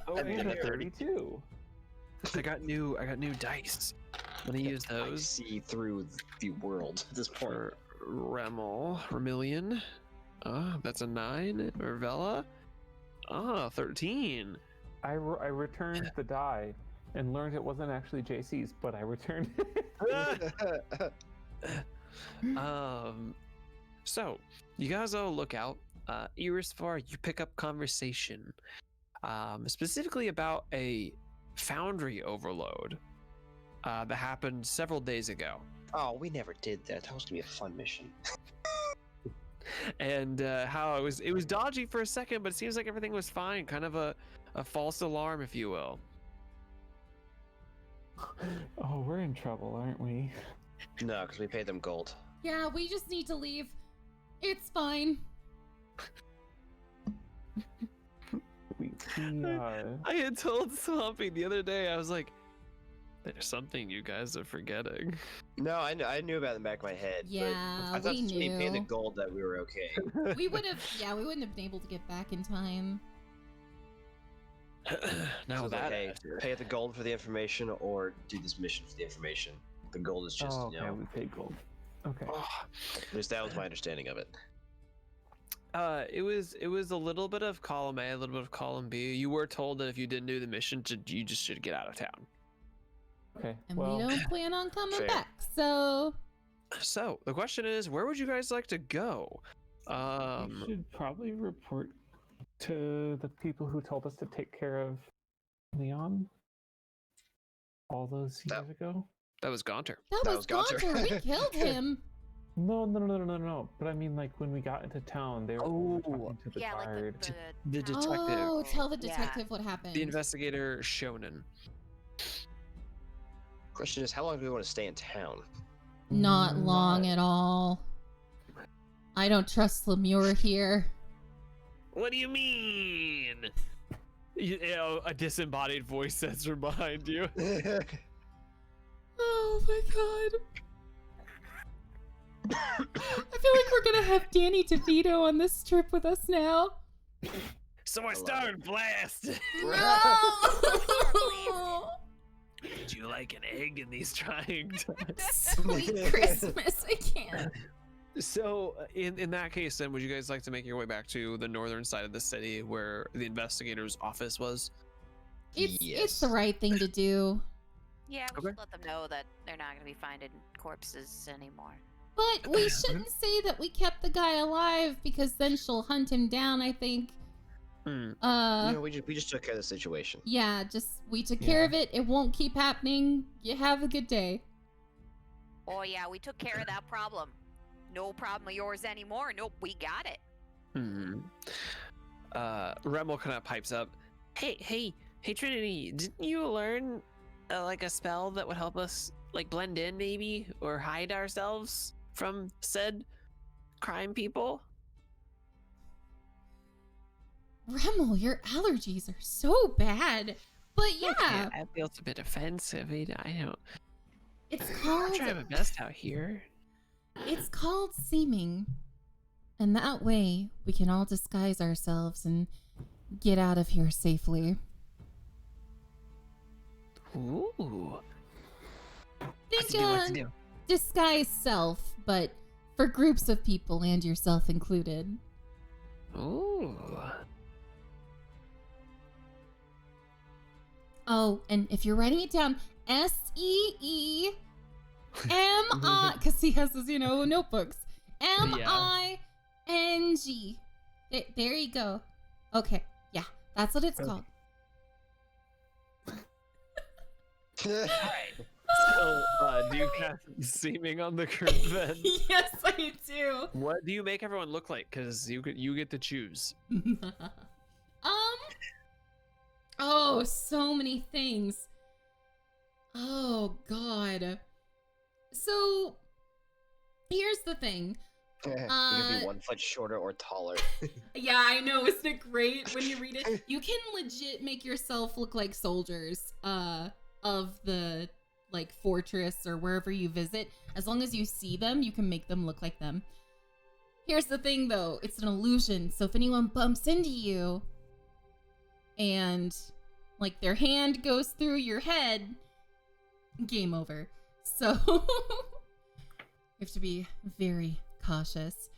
Oh,
I mean, a 32.
I got new dice. I'm gonna use
I
those
see through the world at this point.
for Remillion. That's a 9. Urvella. 13.
I returned the die and learned it wasn't actually JC's, but I returned it.
So you guys all look out. Irisfar, you pick up conversation, specifically about a foundry overload that happened several days ago.
Oh, we never did that. That was gonna be a fun mission.
And how it was dodgy for a second, but it seems like everything was fine. Kind of a false alarm, if you will.
Oh, we're in trouble, aren't we?
No, because we paid them gold.
Yeah, we just need to leave. It's fine.
I had told Swampy the other day, I was like, there's something you guys are forgetting.
No, I knew about it in the back of my head.
Yeah,
but I thought
we
since we paid the
knew.
gold that we were okay.
We wouldn't have been able to get back in time.
Now
So it's like,
that
hey, pay the gold for the information or do this mission for the information. The gold is just,
okay, we paid gold. Okay.
at least that was my understanding of it.
It was a little bit of column A, a little bit of column B. You were told that if you didn't do the mission, you just should get out of town.
Okay.
And
well,
we don't plan on coming
fair.
back, so
So the question is, where would you guys like to go?
we should probably report to the people who told us to take care of Leon all those years ago.
That was Gaunter.
that was
Gaunter.
Gaunter. We killed him.
No. But I mean, like, when we got into town, they were talking to the
Yeah,
guard.
like
The detective,
Oh, tell the
Yeah.
detective what happened.
the investigator, Shonen.
Question is, how long do we want to stay in town?
Not long at all. I don't trust Lemure here.
What do you mean? You know, a disembodied voice says from behind you.
Oh my god. I feel like we're gonna have Danny DeVito on this trip with us now.
So I
love
started blast.
No!
Would you like like an egg in these trying times.
Sweet Christmas, I can't.
So, in that case, then, would you guys like to make your way back to the northern side of the city where the investigator's office was?
It's the right thing to do.
Yeah, we
Okay.
should let them know that they're not going to be finding corpses anymore.
But we shouldn't say that we kept the guy alive because then she'll hunt him down, I think.
We just took care of the situation.
Yeah, we took care of it. It won't keep happening. You have a good day.
Oh yeah, we took care of that problem. No problem of yours anymore. Nope, we got it.
Remel kind of pipes up. Hey, Trinity, didn't you learn like a spell that would help us like blend in maybe or hide ourselves from said crime people?
Remel, your allergies are so bad. But yeah,
Okay, I feel it's a bit offensive. I don't.
it's
I'm
called
trying my best out here.
it's called seeming. And that way we can all disguise ourselves and get out of here safely.
Ooh.
Think
What to do?
disguise self, but for groups of people and yourself included.
Ooh.
Oh, and if you're writing it down, SEEMI, because he has his, notebooks. MING. There you go. Okay, yeah, that's what it's called.
Alright. So, do you cast seeming on the group then?
Yes, I do.
What do you make everyone look like? Because you get to choose.
Oh, so many things. Oh, God. So, here's the thing.
You can be 1 foot shorter or taller.
Yeah, I know. Isn't it great when you read it? You can legit make yourself look like soldiers of the fortress or wherever you visit. As long as you see them, you can make them look like them. Here's the thing, though. It's an illusion. So if anyone bumps into you and their hand goes through your head, game over. So you have to be very cautious.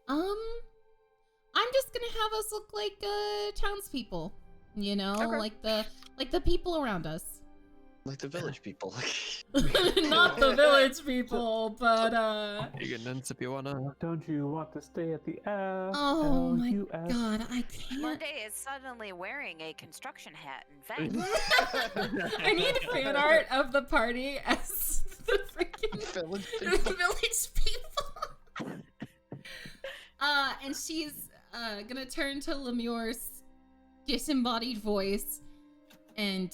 I'm just gonna have us look like townspeople,
Okay.
like the people around us.
Like the village people.
Not the village people, but
You can dance if you wanna.
Don't you want to stay at the
oh my
LUS?
God, I can't.
Monday is suddenly wearing a construction hat. In fact,
I need fan art of the party as the freaking
Village
village people. And she's gonna turn to Lemure's disembodied voice and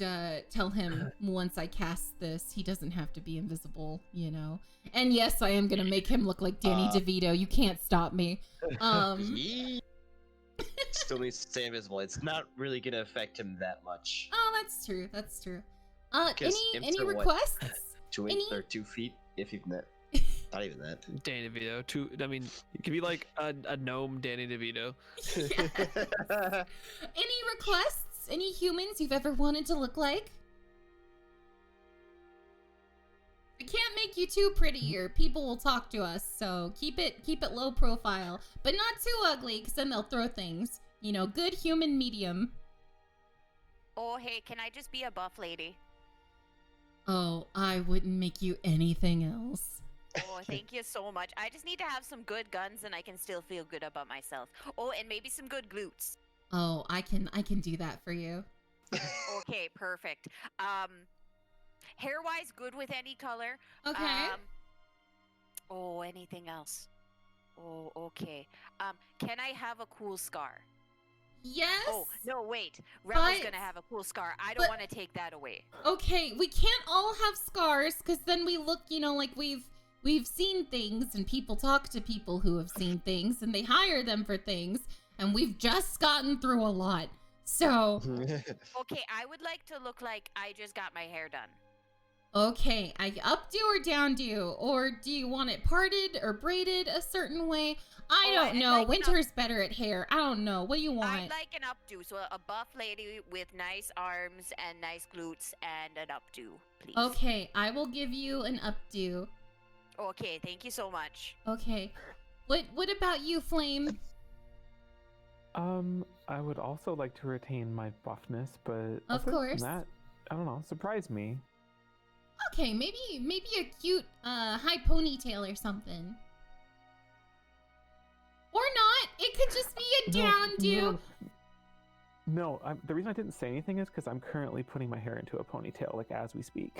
tell him once I cast this, he doesn't have to be invisible, And yes, I am gonna make him look like Danny DeVito. You can't stop me.
Still needs to stay invisible. It's not really gonna affect him that much.
Oh, that's true. That's true.
'Cause
Any
imps are what?
requests?
2
Any-
or 2 feet, if even that. Not even that.
Danny DeVito. It could be like a gnome Danny DeVito.
Yes. Any requests? Any humans you've ever wanted to look like? I can't make you too pretty or people will talk to us, so keep it low profile, but not too ugly because then they'll throw things. Good human medium.
oh hey, can I just be a buff lady?
Oh, I wouldn't make you anything else.
Oh, thank you so much. I just need to have some good guns and I can still feel good about myself. Oh, and maybe some good glutes.
Oh, I can do that for you.
Okay, perfect. Hair-wise, good with any color.
Okay.
Oh, anything else? Oh, okay. Can I have a cool scar?
Yes.
Oh, no, wait. Rebel's
but-
gonna have a cool scar. I
but-
don't want to take that away.
Okay, we can't all have scars because then we look, like we've seen things and people talk to people who have seen things and they hire them for things and we've just gotten through a lot. So,
Okay, I would like to look like I just got my hair done.
Okay, I updo or downdo? Or do you want it parted or braided a certain way? I don't know.
like
Winter's better at hair. I don't know. What do you want?
I'd like an updo, so a buff lady with nice arms and nice glutes and an updo, please.
Okay, I will give you an updo.
Okay, thank you so much.
Okay. What about you, Flame?
I would also like to retain my buffness, but
Of
aside from
course.
that, I don't know, surprise me.
Okay, maybe a cute high ponytail or something. Or not. It could just be a downdo.
No, the reason I didn't say anything is because I'm currently putting my hair into a ponytail, like as we speak.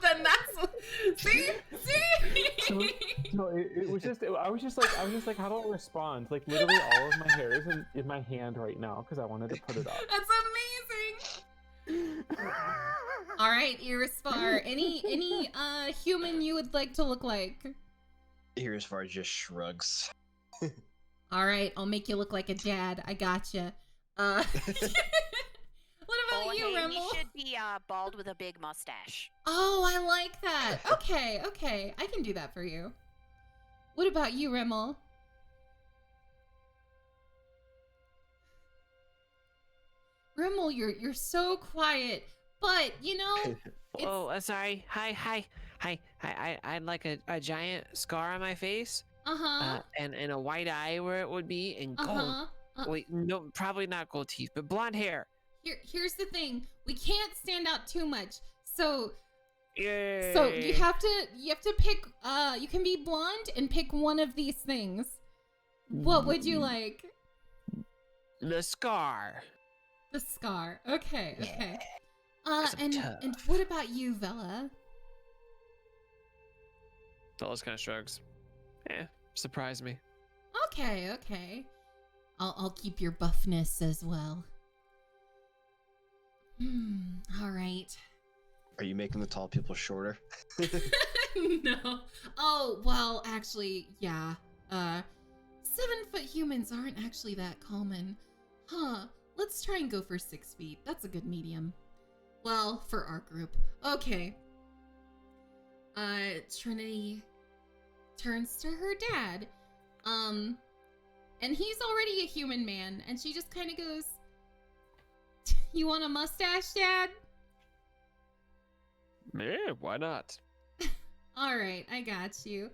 Then that's see.
No, it was just. I was just like, how do I respond? Like literally, all of my hair is in my hand right now because I wanted to put it up.
That's amazing. All right, Irisfar. Any human you would like to look like?
Irisfar just shrugs.
All right, I'll make you look like a dad. I gotcha. What about you,
hey,
Rimmel?
He should be bald with a big mustache.
Oh, I like that. Okay, I can do that for you. What about you, Rimmel? Rimmel, you're so quiet, but you know.
Oh, sorry. Hi. I'd like a giant scar on my face. And a white eye where it would be, and gold. Wait, no, probably not gold teeth, but blonde hair.
Here's the thing. We can't stand out too much. So
Yay.
So you have to pick you can be blonde and pick one of these things. What would you like?
The scar.
The scar. Okay.
I'm
And what about you, Vela?
Fellas kind of shrugs. Surprise me.
Okay. I'll keep your buffness as well. All right.
Are you making the tall people shorter?
No. Oh, well, actually, yeah. 7-foot humans aren't actually that common. Huh. Let's try and go for 6 feet. That's a good medium. Well, for our group. Okay. Trinity turns to her dad. And he's already a human man, and she just kind of goes, "You want a mustache, Dad?"
Yeah, why not?
All right, I got you.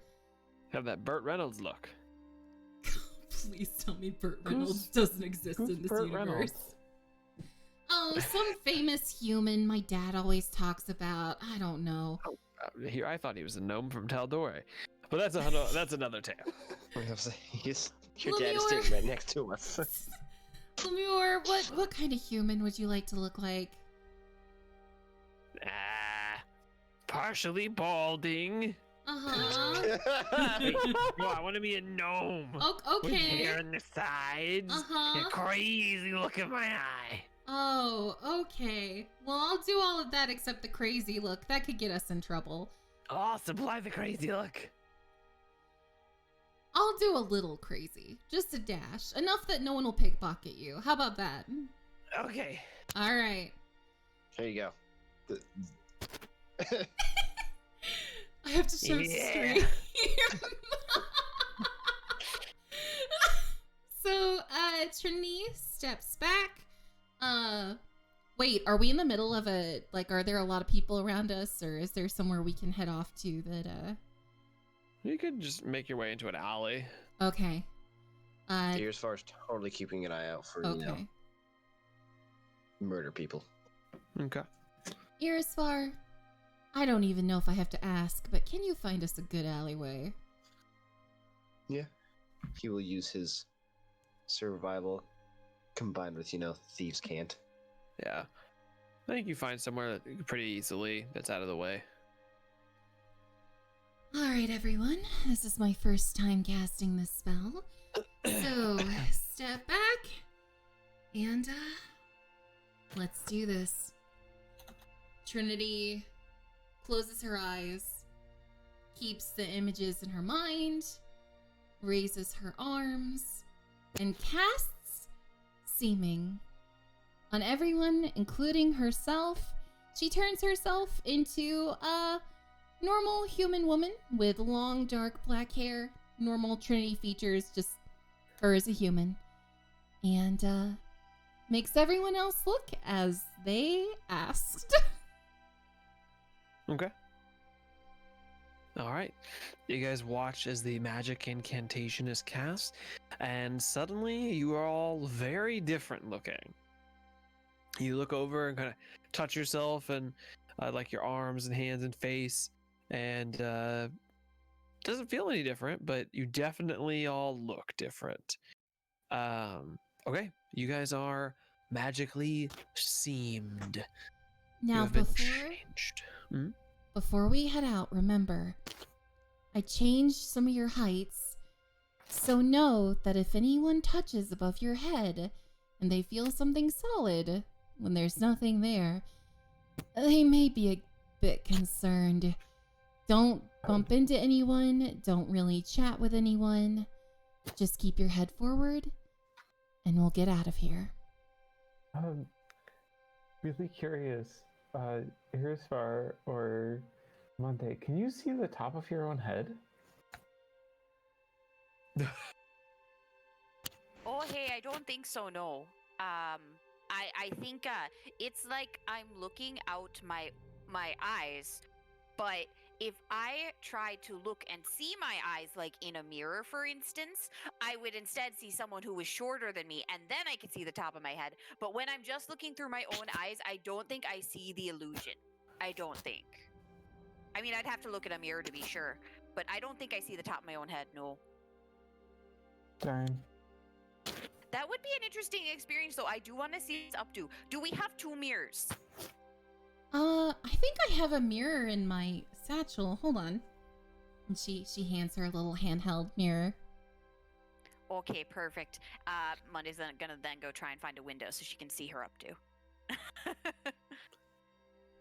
Have that Burt Reynolds look.
Please tell me Burt Reynolds doesn't exist in this
Burt
universe.
Reynolds?
Oh, some famous human my dad always talks about. I don't know.
Here, I thought he was a gnome from Taldore, but that's another tale.
Your dad is sitting right next to us.
Lemure, what kind of human would you like to look like?
Partially balding.
Uh-huh.
No, I want to be a gnome. With
Okay.
hair on the sides.
Uh-huh.
And a crazy look in my eye.
Oh, okay. Well, I'll do all of that except the crazy look. That could get us in trouble.
Oh, supply the crazy look.
I'll do a little crazy. Just a dash. Enough that no one will pickpocket you. How about that?
Okay.
All right.
Here you go.
I have to show straight. So, Trinity steps back. Wait, are we in the middle of are there a lot of people around us, or is there somewhere we can head off to that,
You could just make your way into an alley.
Okay.
Here's far as totally keeping an eye out for, murder people.
Okay.
Irisfar, I don't even know if I have to ask, but can you find us a good alleyway?
Yeah. He will use his survival combined with, thieves can't.
Yeah. I think you find somewhere pretty easily that's out of the way.
Alright, everyone. This is my first time casting this spell. So, step back. And, let's do this. Trinity closes her eyes, keeps the images in her mind, raises her arms, and casts Seeming on everyone, including herself, she turns herself into a normal human woman with long, dark black hair, normal Trinity features, just her as a human, and makes everyone else look as they asked.
Okay. All right. You guys watch as the magic incantation is cast, and suddenly you are all very different looking. You look over and kind of touch yourself and like your arms and hands and face, and doesn't feel any different, but you definitely all look different. Okay, you guys are magically seamed. You
Now,
have been changed.
before we head out, remember, I changed some of your heights, so know that if anyone touches above your head and they feel something solid when there's nothing there, they may be a bit concerned. Don't bump into anyone, don't really chat with anyone. Just keep your head forward, and we'll get out of here.
Really curious, Irisvar or Monte, can you see the top of your own head?
Oh, hey, I don't think so, no. I think it's like I'm looking out my eyes, but if I tried to look and see my eyes like in a mirror, for instance, I would instead see someone who was shorter than me, and then I could see the top of my head. But when I'm just looking through my own eyes, I don't think I see the illusion. I don't think. I mean, I'd have to look at a mirror to be sure, but I don't think I see the top of my own head, no.
Darn.
That would be an interesting experience, though. I do want to see what it's up to. Do we have 2 mirrors?
I think I have a mirror in my satchel. Hold on. And she hands her a little handheld mirror.
Okay, perfect. Monday's gonna then go try and find a window so she can see her up to.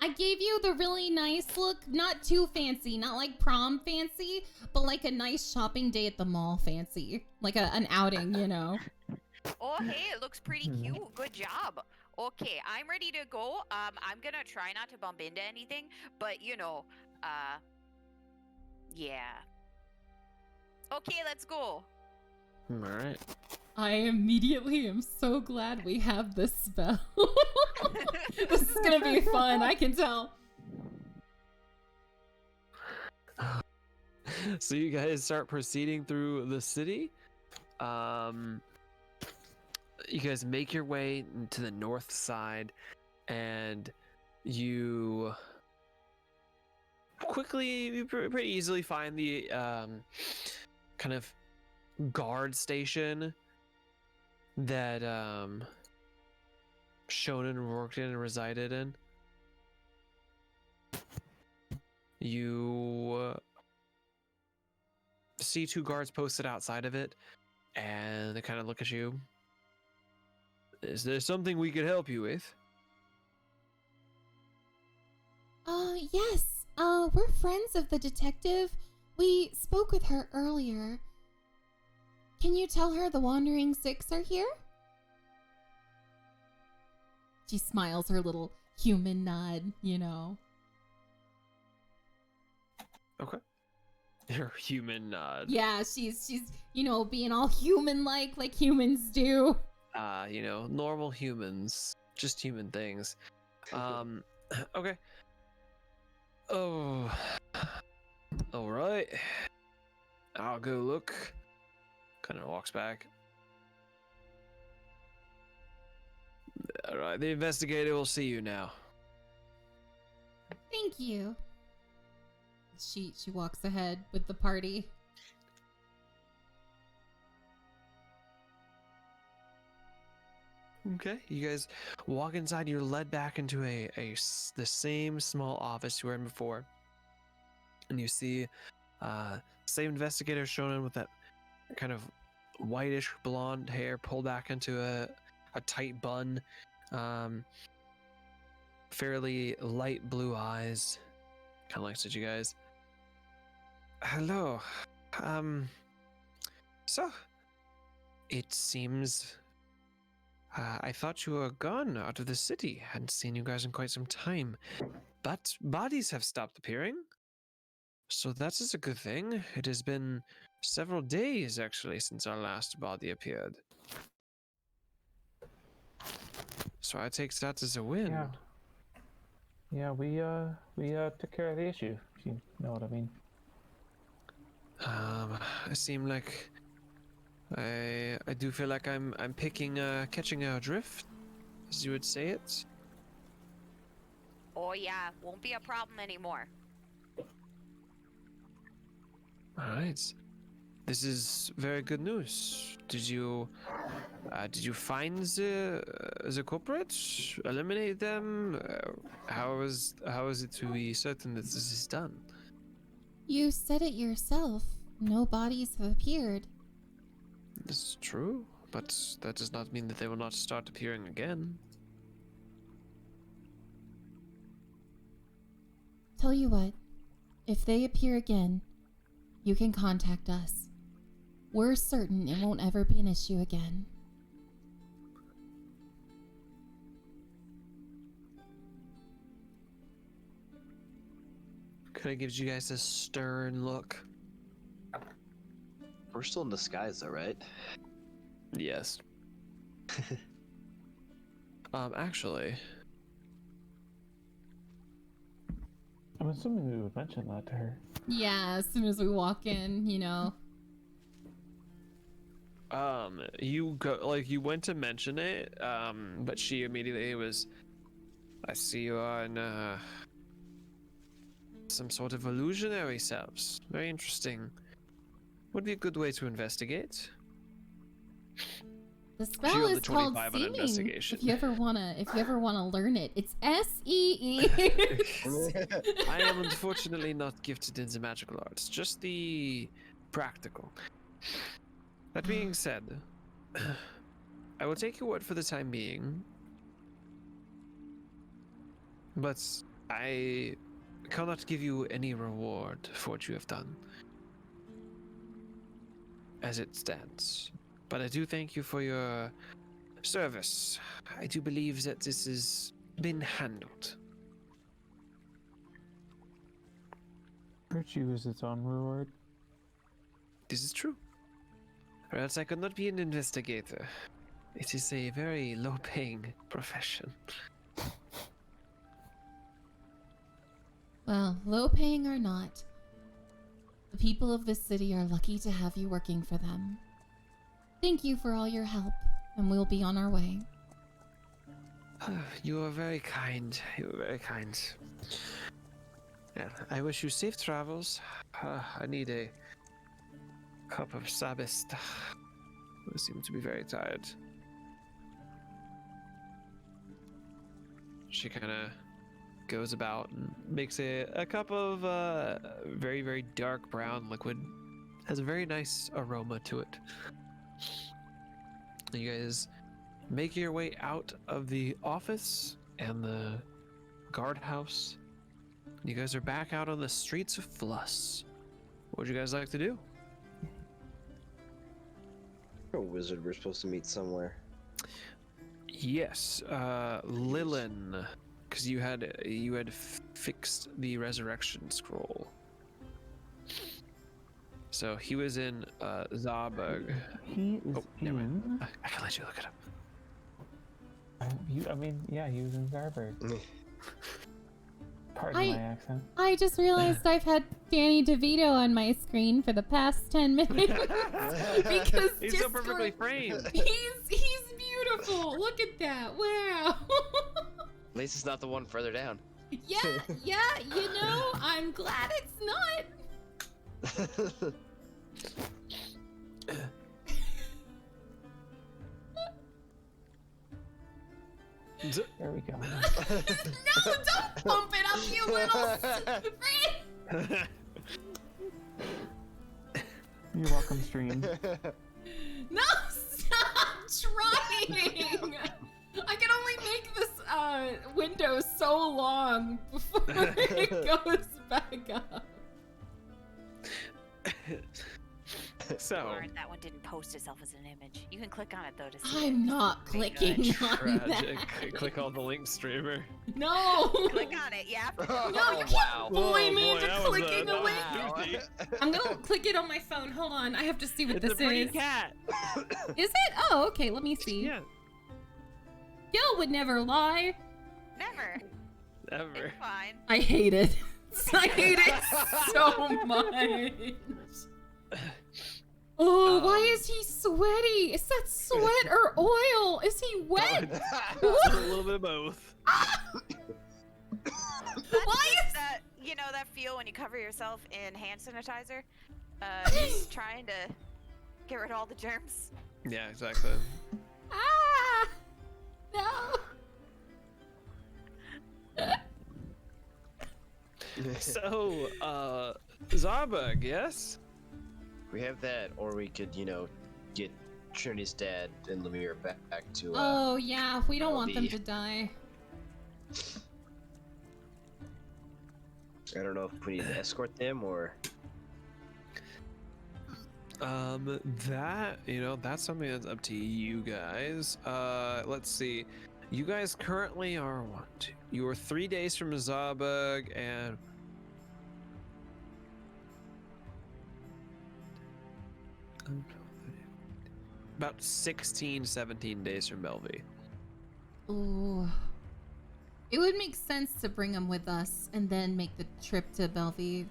I gave you the really nice look, not too fancy, not like prom fancy, but like a nice shopping day at the mall fancy. Like an outing, you know.
Oh, hey, it looks pretty cute. Good job. Okay, I'm ready to go. I'm gonna try not to bump into anything, but you know, yeah. Okay, let's go.
All right.
I immediately am so glad we have this spell. This is gonna be fun, I can tell.
So you guys start proceeding through the city. You guys make your way to the north side, and you pretty easily find the kind of guard station that Shonen worked in and resided in. You see 2 guards posted outside of it, and they kind of look at you. Is there something we could help you with?
Yes. We're friends of the detective. We spoke with her earlier. Can you tell her the Wandering Six are here? She smiles her little human nod, you know.
Okay. Her human nod.
Yeah, she's you know, being all human-like humans do.
Normal humans. Just human things. Okay. Oh. Alright. I'll go look. Kind of walks back. Alright, the investigator will see you now.
Thank you. She walks ahead with the party.
Okay, you guys walk inside. You're led back into the same small office you were in before, and you see same investigator shown in with that kind of whitish blonde hair pulled back into a tight bun, fairly light blue eyes. Kind of looks at you guys. Hello. So it seems I thought you were gone out of the city. Hadn't seen you guys in quite some time. But bodies have stopped appearing. So that is a good thing. It has been several days, actually, since our last body appeared. So I take that as a win.
Yeah. Yeah, we took care of the issue, if you know what I mean.
I seem like I do feel like I'm catching a drift, as you would say it.
Oh yeah, won't be a problem anymore.
All right, this is very good news. Did you find the culprit? Eliminate them? How is it to be certain that this is done?
You said it yourself. No bodies have appeared.
This is true, but that does not mean that they will not start appearing again.
Tell you what, if they appear again, you can contact us. We're certain it won't ever be an issue again.
Kind of gives you guys a stern look.
We're still in disguise, though, right?
Yes. Actually,
I'm assuming we would mention that to her.
Yeah, as soon as we walk in, you know.
you went to mention it, but she immediately was, I see you are in, some sort of illusionary selves. Very interesting. Would be a good way to investigate.
The
She
spell
rolled a
is called
25 on
seeing.
investigation.
If you ever wanna learn it, it's SEE.
I am unfortunately not gifted in the magical arts, just the practical. That being said, I will take your word for the time being, but I cannot give you any reward for what you have done, as it stands. But I do thank you for your service. I do believe that this has been handled.
Virtue is its own reward.
This is true. Or else I could not be an investigator. It is a very low-paying profession.
Well, low paying or not, the people of this city are lucky to have you working for them. Thank you for all your help, and we'll be on our way.
You are very kind. You are very kind. Yeah, I wish you safe travels. I need a cup of Sabbath. I seem to be very tired. She kind of goes about and makes a cup of very, very dark brown liquid. Has a very nice aroma to it. You guys make your way out of the office and the guardhouse. You guys are back out on the streets of Fluss. What would you guys like to do?
A wizard, we're supposed to meet somewhere.
Yes, Lilin, because you had fixed the resurrection scroll. So he was in Zarburg.
He is
never mind.
in.
I can let you look it up.
He was in Zarburg. Pardon my accent.
I just realized I've had Danny DeVito on my screen for the past 10 minutes. Because
He's so perfectly framed.
He's beautiful. Look at that. Wow.
At least it's not the one further down.
Yeah, you know, I'm glad it's not.
There we go.
No, don't pump it up, you little
You're welcome, stream.
No, stop trying. I can only make this window so long before it goes back up.
So
Darn, that one didn't post itself as an image. You can click on it though to see
I'm
it.
not
Pretty
clicking
good.
on
tragic.
that.
Click on the link, streamer.
No.
Click on it. You have to.
No, you
Oh,
can't bully me
boy,
into
that was
clicking
that
a
was
link.
doozy.
I'm gonna click it on my phone. Hold on, I have to see what
It's a
this
pretty
is.
cat.
Is it? Oh, okay. Let me see.
Yeah,
Gil would never lie.
Never.
ever.
It's fine.
I hate it. I hate it so much. Oh, why is he sweaty? Is that sweat or oil? Is he wet?
A little bit of both.
That's
Why
just
is-
that, you know that feel when you cover yourself in hand sanitizer? Just trying to get rid of all the germs.
Yeah, exactly.
Ah! No!
So, Zarberg, yes?
We have that, or we could, get Trinity's dad and Lemire back to.
Oh, yeah, we don't want them
the-
to die.
I don't know if we need to escort them or.
That's something that's up to you guys. Let's see. You guys currently are you are 3 days from Zarberg and about 16, 17 days from Belvy.
Ooh. It would make sense to bring them with us and then make the trip to Bellevue.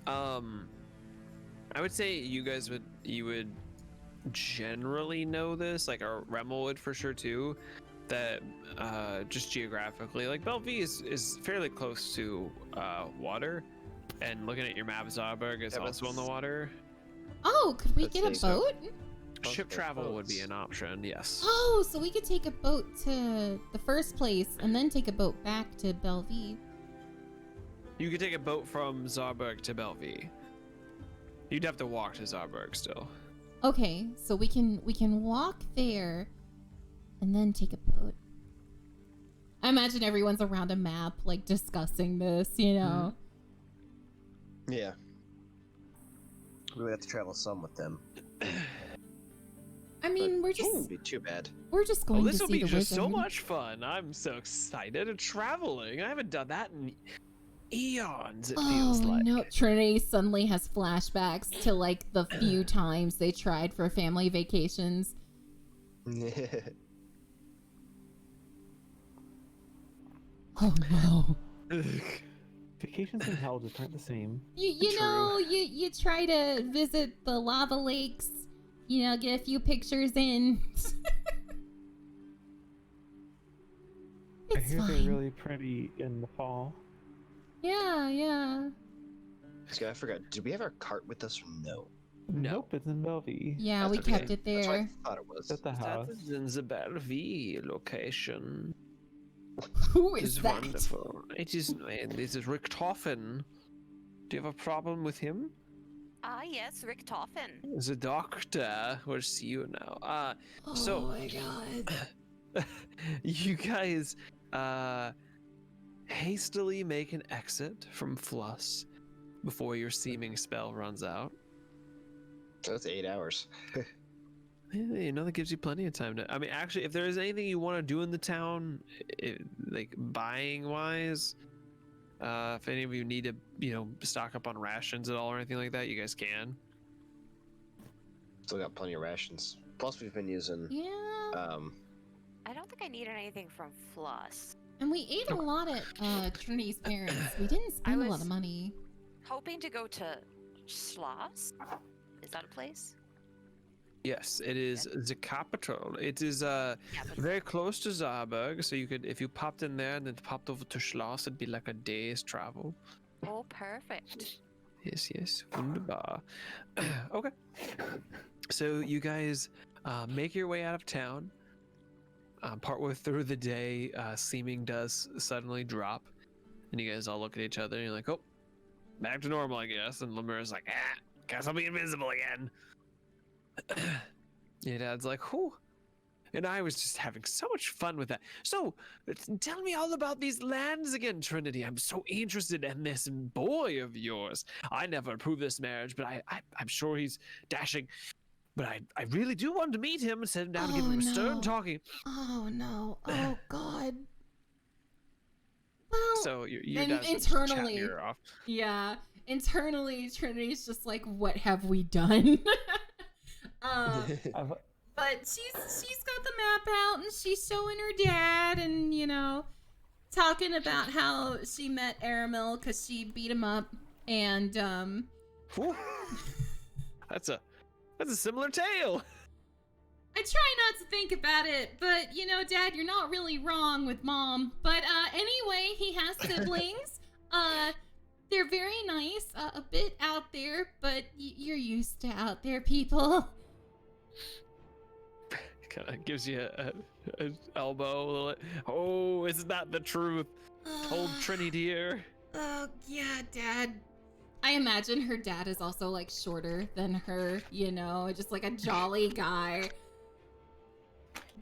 I would say you would generally know this, like our Remel would for sure too, that just geographically, like Bellevue is fairly close to water, and looking at your map, Zarberg is
Yeah, but
also on the water.
Oh, could we
Let's
get a
say so.
boat?
Ship
there's
travel would be
boats.
an option, yes.
Oh, so we could take a boat to the first place and then take a boat back to Bellevue.
You could take a boat from Zarberg to Bellevue. You'd have to walk to Zarberg still.
Okay, so we can walk there and then take a boat. I imagine everyone's around a map, like discussing this, you know.
Yeah. We would have to travel some with them.
I mean, we're
It
just
wouldn't be too bad.
going
this
to
will
see
be
the
just so
wizard.
much fun. I'm so excited and traveling. I haven't done that in eons, it feels
Oh
like.
no, Trinity suddenly has flashbacks to like the few times they tried for family vacations. Oh no.
Vacations in hell just aren't the same.
You
True.
know, you try to visit the lava lakes, you know, get a few pictures in.
I
It's
hear
fine.
they're really pretty in the fall.
Yeah.
So I forgot. Did we have our cart with us or no?
No.
Nope, it's in Bellevue.
Yeah, we
That's okay.
kept it
That's what I
there.
thought it was.
At the house.
That is in the Bellevue location.
Who
It
is
is
that?
wonderful. It is, this is Rick Toffin. Do you have a problem with him?
Ah, yes, Rick Toffin.
The doctor will see you now.
Oh
So-
my god.
You guys hastily make an exit from Fluss before your seeming spell runs out.
That's 8 hours.
Yeah, that gives you plenty of time to. I mean, actually, if there is anything you want to do in the town, like buying wise, if any of you need to, stock up on rations at all or anything like that, you guys can.
Still got plenty of rations. Plus, we've been using.
Yeah.
I don't think I needed anything from Floss.
And we ate a lot at Trinity's parents. We didn't spend a lot
was-
of money.
Hoping to go to Schloss? Is that a place?
Yes, it is the capital. It is
Yeah, but
very close to Zarberg, so you could, if you popped in there and then popped over to Schloss, it'd be like a day's travel.
oh, perfect.
Yes, wunderbar. Okay. So you guys make your way out of town. Partway through the day, seeming does suddenly drop, and you guys all look at each other and you're like, "Oh, back to normal, I guess." And Lemur's like, guess I'll be invisible again. Your dad's like, "Whew, and I was just having so much fun with that. So, tell me all about these lands again, Trinity. I'm so interested in this boy of yours. I never approved this marriage, but I'm sure he's dashing. But I really do want to meet him and sit him down and give him a stern talking.
Oh no! Oh God! Well,
So your
and
dad's
internally,
chatting your ear off.
yeah, internally, Trinity's just like, "What have we done?" But she's got the map out and she's showing her dad and talking about how she met Aramil because she beat him up and
Whew. That's a similar tale.
I try not to think about it, but Dad, you're not really wrong with Mom. But anyway, he has siblings. They're very nice, a bit out there, but you're used to out there people.
Kind of gives you a elbow. Oh, is that the truth? Old Trini dear.
Oh yeah, Dad. I imagine her dad is also like shorter than her, just like a jolly guy.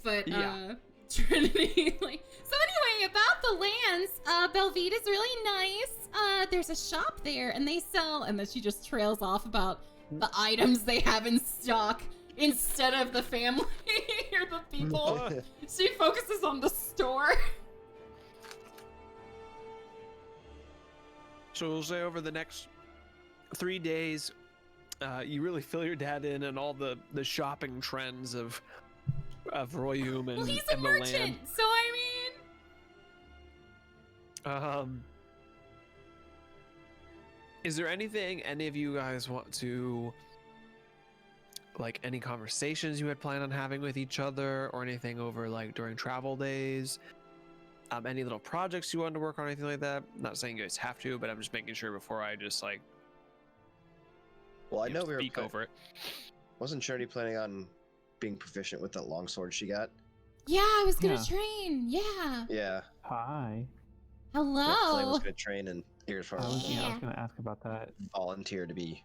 But
Yeah.
Trinity, so anyway, about the lands, Belvida's really nice. There's a shop there and they sell, and then she just trails off about the items they have in stock instead of the family or the people. She focuses on the store.
So we'll say over the next 3 days, you really fill your dad in on all the shopping trends of Royum and,
Well, he's a
and the
merchant,
land.
so
Is there anything any of you guys want to, like, any conversations you had planned on having with each other or anything over like during travel days? Any little projects you wanted to work on, anything like that? Not saying you guys have to, but I'm just making sure before I just like
Well, I know we were
speak over it.
Wasn't Trinity planning on being proficient with that longsword she got?
Yeah, I was gonna
Yeah.
train. Yeah.
Yeah.
Hi.
Flame
Hello.
was gonna train, and here's
I
for
was
Yeah.
gonna ask about that.
volunteer to be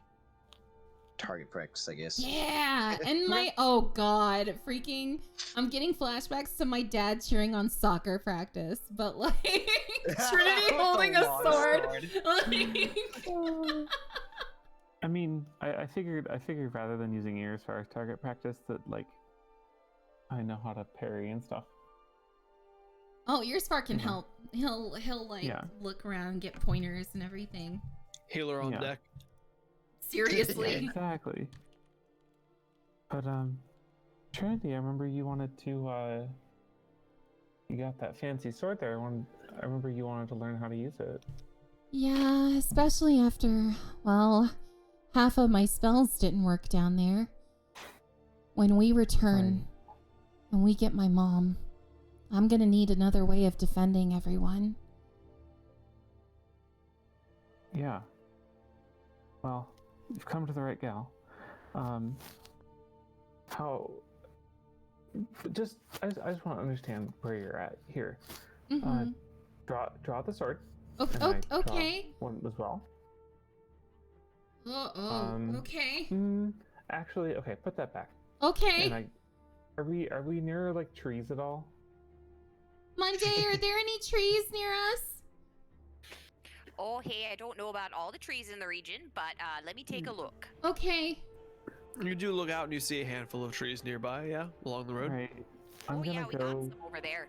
target practice, I guess.
Yeah, and oh god, freaking, I'm getting flashbacks to my dad cheering on soccer practice, but like Trinity holding a sword. Like,
I mean, I figured rather than using ears for our target practice, that like I know how to parry and stuff.
oh, your spark can
Yeah.
help. He'll like
Yeah.
look around, get pointers and everything.
Healer on
Yeah.
deck.
Seriously.
Exactly. But Trinity, I remember you wanted to you got that fancy sword there. I remember you wanted to learn how to use it.
Yeah, especially after, well, half of my spells didn't work down there. When we return, when we get my mom, I'm gonna need another way of defending everyone.
Yeah. Well, you've come to the right gal. How? I just want to understand where you're at here.
Mm-hmm.
Draw the sword.
Okay.
and I draw
Okay.
One as well.
Oh. Okay.
Actually, okay, put that back.
Okay.
And are we near like trees at all?
Monday, are there any trees near us?
Oh, hey, I don't know about all the trees in the region, but let me take a look.
Okay.
You do look out and you see a handful of trees nearby, yeah, along the road.
Right. I'm
Oh,
gonna
yeah, we got
go.
some over there.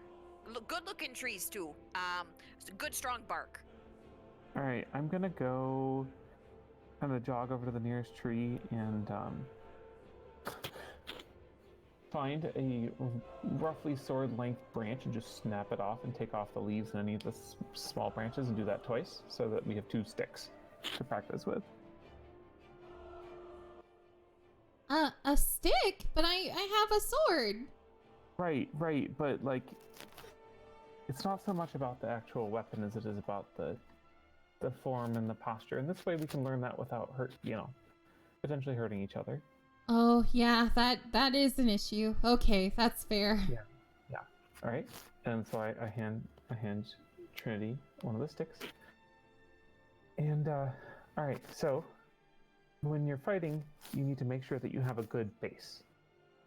Good-looking trees, too. Good, strong bark.
All right, I'm gonna go. Kind of jog over to the nearest tree and find a roughly sword-length branch and just snap it off and take off the leaves and any of the small branches and do that twice, so that we have 2 sticks to practice with.
A stick? But I have a sword.
Right, but like, it's not so much about the actual weapon as it is about the form and the posture, and this way we can learn that without potentially hurting each other.
Oh, yeah, that is an issue. Okay, that's fair.
Yeah. All right, and so I hand Trinity one of the sticks, and all right. So when you're fighting, you need to make sure that you have a good base.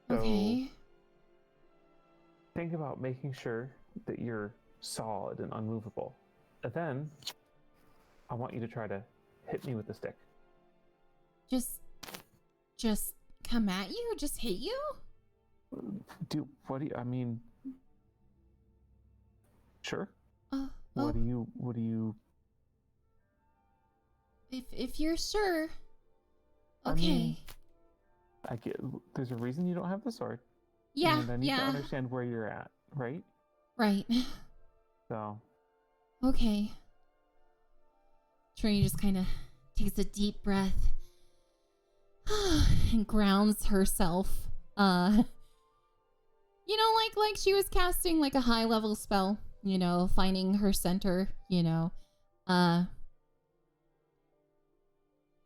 So
Okay.
think about making sure that you're solid and unmovable. And then I want you to try to hit me with the stick.
Just come at you? Just hit you?
I mean, sure.
Oh.
What do you
If you're sure.
I
Okay.
mean, there's a reason you don't have the sword.
Yeah,
And I need to
yeah.
understand where you're at, right?
Right.
So.
Okay. Trini just kind of takes a deep breath and grounds herself. You know, like she was casting like a high level spell, you know, finding her center, you know.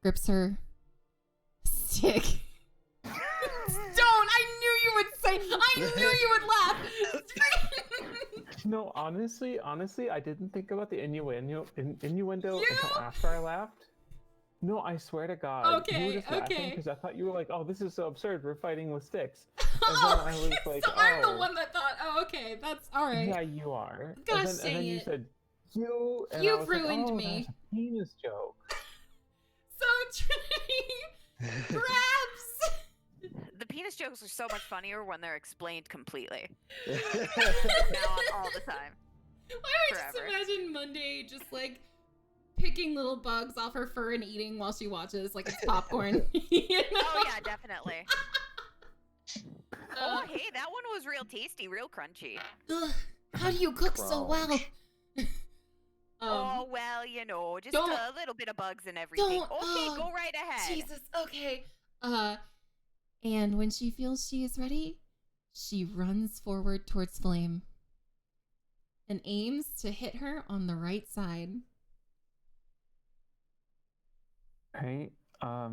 Grips her stick. Don't! I knew you would say. I knew you would laugh.
No, honestly, I didn't think about the innuendo
You?
until after I laughed. No, I swear to God.
Okay,
You were just laughing
okay.
because I thought you were like, oh, this is so absurd. We're fighting with sticks. And
Oh,
then I was like,
so I'm the one that thought, oh, okay, that's all right.
Yeah, you are.
Gosh,
and then you
it.
said, you. And
You've
I was
ruined
like, oh,
me.
that's a penis joke.
So Trinity grabs.
The penis jokes are so much funnier when they're explained completely. Now on all the time.
Why do I just imagine Monday just like picking little bugs off her fur and eating while she watches like it's popcorn? You know?
Oh yeah, definitely. Oh hey, that one was real tasty, real crunchy.
Ugh, how do you cook so well?
Oh well, you know, just
don't-
a little bit of bugs and everything.
don't-
Okay, go right ahead.
Jesus, okay. And when she feels she is ready, she runs forward towards Flame and aims to hit her on the right side.
Right.
All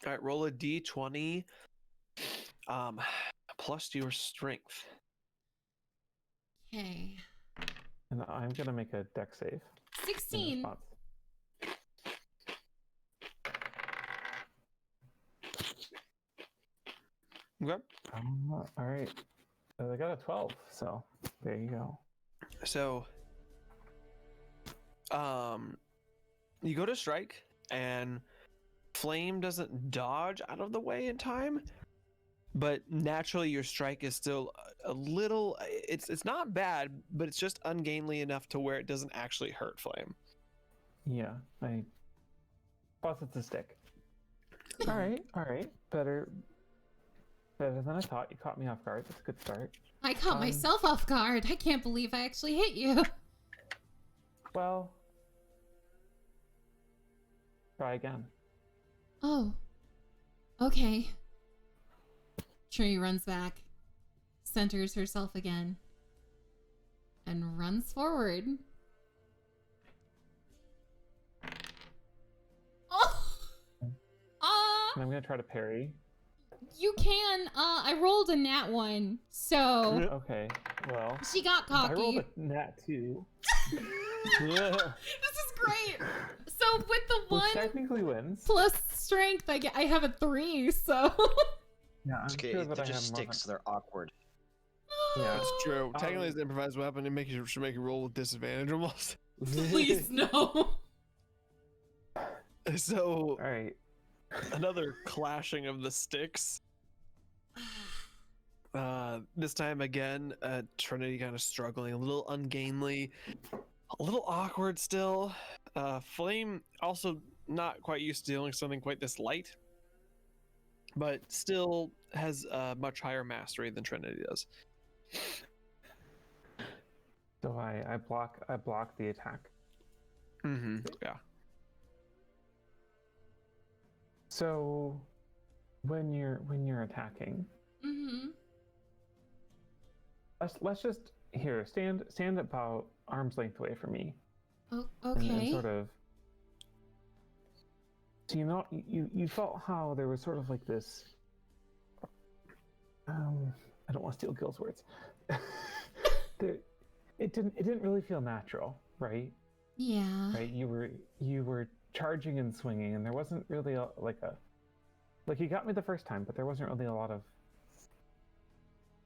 right, roll a d20 plus your strength.
Okay.
And I'm going to make a dex save.
16.
Okay.
All right. I got a 12, so there you go.
So, you go to strike, and Flame doesn't dodge out of the way in time, but naturally your strike is still a little. It's not bad, but it's just ungainly enough to where it doesn't actually hurt Flame.
Yeah, plus it's a stick. All right. Better than I thought. You caught me off guard. That's a good start.
I caught myself off guard. I can't believe I actually hit you.
Well, try again.
Oh. Okay. Tree runs back, centers herself again, and runs forward. Oh!
And I'm going to try to parry.
You can. I rolled a nat 1, so
Okay, well.
she got cocky.
I rolled a nat 2.
Yeah.
This is great. So with the
Which
1
technically wins.
plus strength, I have a 3. So
Yeah, I'm
Okay,
sure that
they're
I
just
have more
sticks, so they're awkward.
Yeah.
That's true. Technically, it's an improvised weapon. It should make a roll with disadvantage almost.
Please no.
So,
All right.
another clashing of the sticks. This time again, Trinity kind of struggling, a little ungainly, a little awkward still. Flame also not quite used to dealing with something quite this light, but still has much higher mastery than Trinity does.
So I block the attack.
Mm-hmm. Yeah.
So when you're attacking,
Mm-hmm.
let's just stand about arm's length away from me.
Oh,
And
okay.
sort of. So you felt how there was sort of like this. I don't want to steal Gil's words. It didn't really feel natural, right?
Yeah.
Right. You were charging and swinging, and there wasn't really like you got me the first time, but there wasn't really a lot of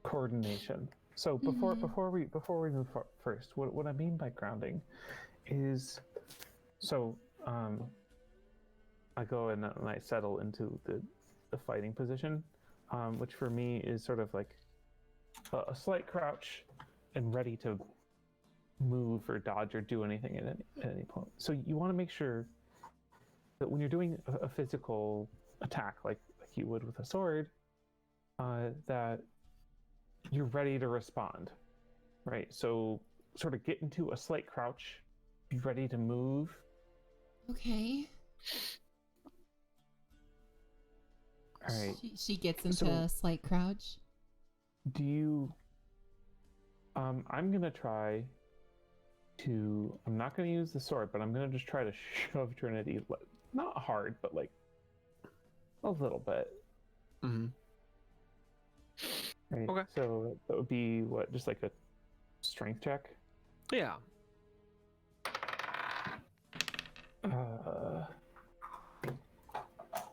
coordination. So before we move first, what I mean by grounding is, so I go and I settle into the fighting position, which for me is sort of like a slight crouch and ready to move or dodge or do anything at any point. So you want to make sure that when you're doing a physical attack like you would with a sword, that you're ready to respond, right? So sort of get into a slight crouch, be ready to move.
Okay.
All right.
She gets into a slight crouch.
Do you... I'm gonna try to... I'm not gonna use the sword, but I'm gonna just try to shove Trinity, not hard, but like a little bit.
Mm-hmm.
Right.
Okay.
So that would be what, just like a strength check?
Yeah.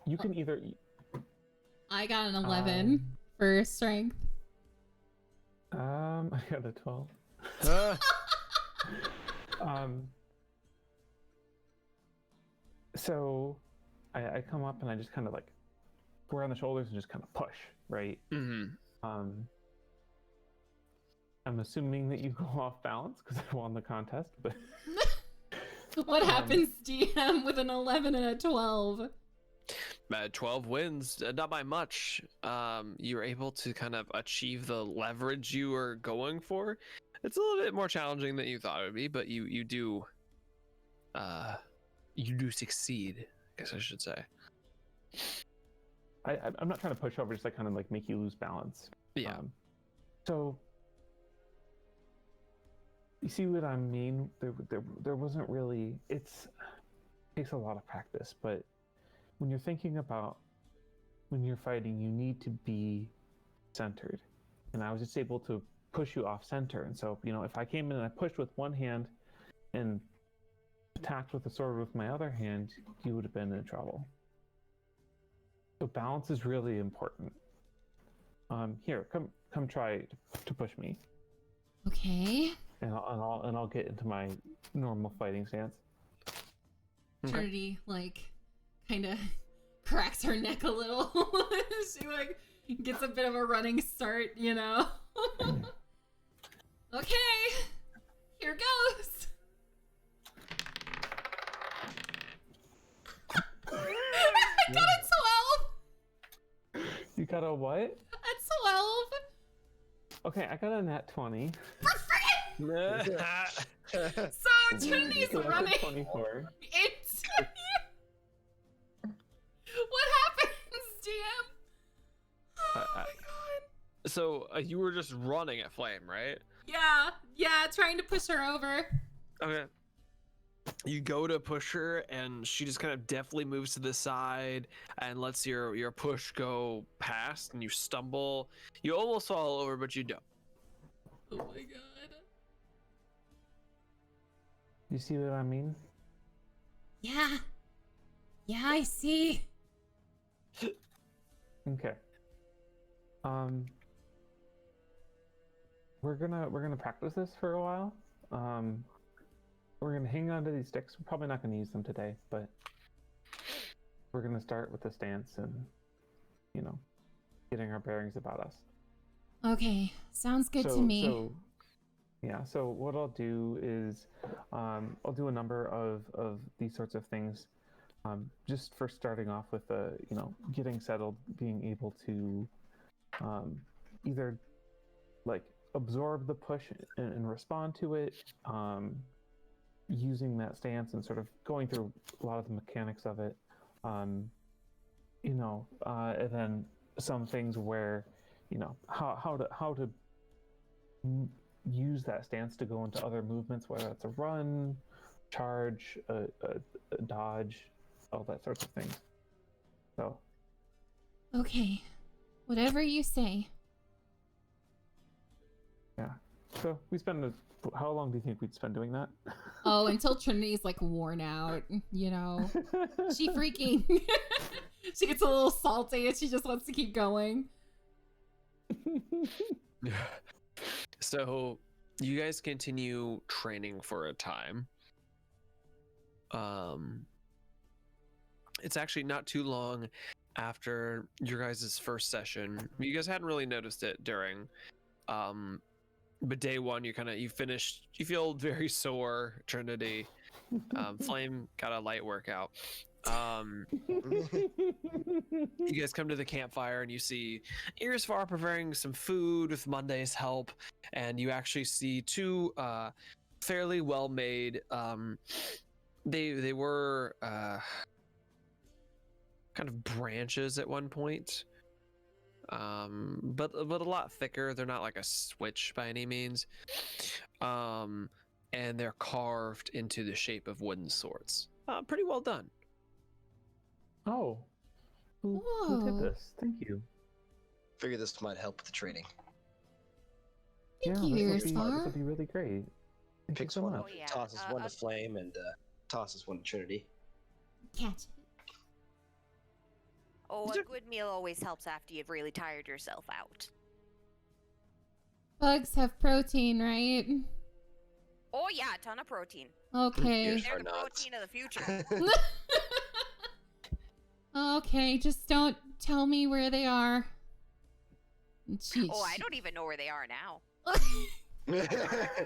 You can either...
I got an 11 for strength.
I got a 12. So I come up and I just kind of like we're on the shoulders and just kind of push, right?
Mm-hmm.
I'm assuming that you go off balance because I won the contest, but
what happens, DM, with an 11 and a 12?
12 wins, not by much. You're able to kind of achieve the leverage you were going for. It's a little bit more challenging than you thought it would be, but you do succeed, I guess I should say.
I'm not trying to push over, just like kind of like make you lose balance.
Yeah.
So you see what I mean? There wasn't really. It takes a lot of practice, but when you're thinking about when you're fighting, you need to be centered. And I was just able to push you off center. And so, if I came in and I pushed with one hand and attacked with the sword with my other hand, you would have been in trouble. So balance is really important. Here, come try to push me.
Okay.
And I'll get into my normal fighting stance.
Trinity, kind of cracks her neck a little. She, gets a bit of a running start, Okay. Here goes. I got a 12.
You got a what?
A 12.
Okay, I got a nat 20.
So Trinity's running.
24.
What happens, DM? Oh my god.
So you were just running at Flame, right?
Yeah, trying to push her over.
Okay. You go to push her, and she just kind of deftly moves to the side and lets your push go past, and you stumble. You almost fall over, but you don't.
Oh my god.
You see what I mean?
Yeah, I see.
Okay. We're gonna practice this for a while. We're gonna hang on to these sticks. We're probably not gonna use them today, but we're gonna start with the stance and, getting our bearings about us.
Okay, sounds good to me.
So what I'll do is, I'll do a number of these sorts of things, just for starting off with getting settled, being able to, either absorb the push and respond to it, using that stance and sort of going through a lot of the mechanics of it, and then some things where, how to use that stance to go into other movements, whether it's a run, charge, a dodge, all that sorts of things. So.
Okay, whatever you say.
Yeah. So we spend how long do you think we'd spend doing that?
Oh, until Trinity's worn out, She freaking she gets a little salty and she just wants to keep going.
So you guys continue training for a time. It's actually not too long after your guys' first session. You guys hadn't really noticed it during, but day one you finished. You feel very sore, Trinity. Flame got a light workout. You guys come to the campfire and you see Irisvar preparing some food with Monday's help, and you actually see two fairly well made. They were kind of branches at one point, but a lot thicker. They're not like a switch by any means, and they're carved into the shape of wooden swords. Pretty well done.
Oh. Who
Whoa.
did this? Thank you.
Figure this might help with the training.
Thank
yeah,
you,
this
Irisvar.
would be really great. Thank you
Picks
so
one
much.
up,
Oh, yeah.
tosses one to Flame, and tosses one to Trinity.
Catch.
Oh, a good meal always helps after you've really tired yourself out.
Bugs have protein, right?
Oh yeah, a ton of protein.
Okay.
Here's-
They're
Or
the
not.
protein of the future.
Okay, just don't tell me where they are.
Oh, I don't even know where they are now.
Why I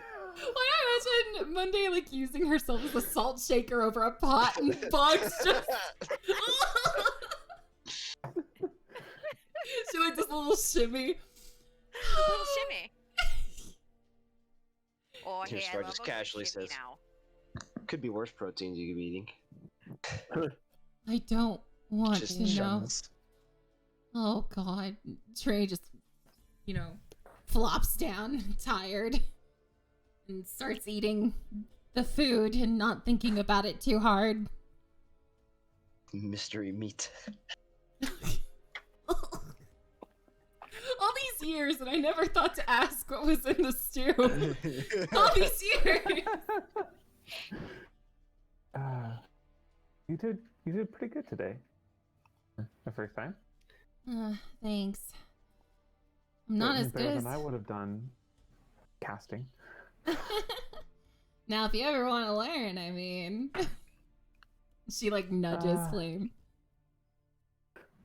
imagine Monday like using herself as a salt shaker over a pot and Bugs just she like this little shimmy.
Little shimmy. Oh,
Here,
hey, I
Star
love
just
a good
casually
shimmy
says-
now.
Could be worse proteins you could be eating.
I don't want
Just
to know.
shovels.
Oh god. Trey just, flops down, tired, and starts eating the food and not thinking about it too hard.
Mystery meat.
All these years, and I never thought to ask what was in the stew. All these years.
You did pretty good today. The first time.
Thanks. I'm not as
better
good as...
than I would have done casting.
Now, if you ever want to learn, I mean... She, nudges Flame.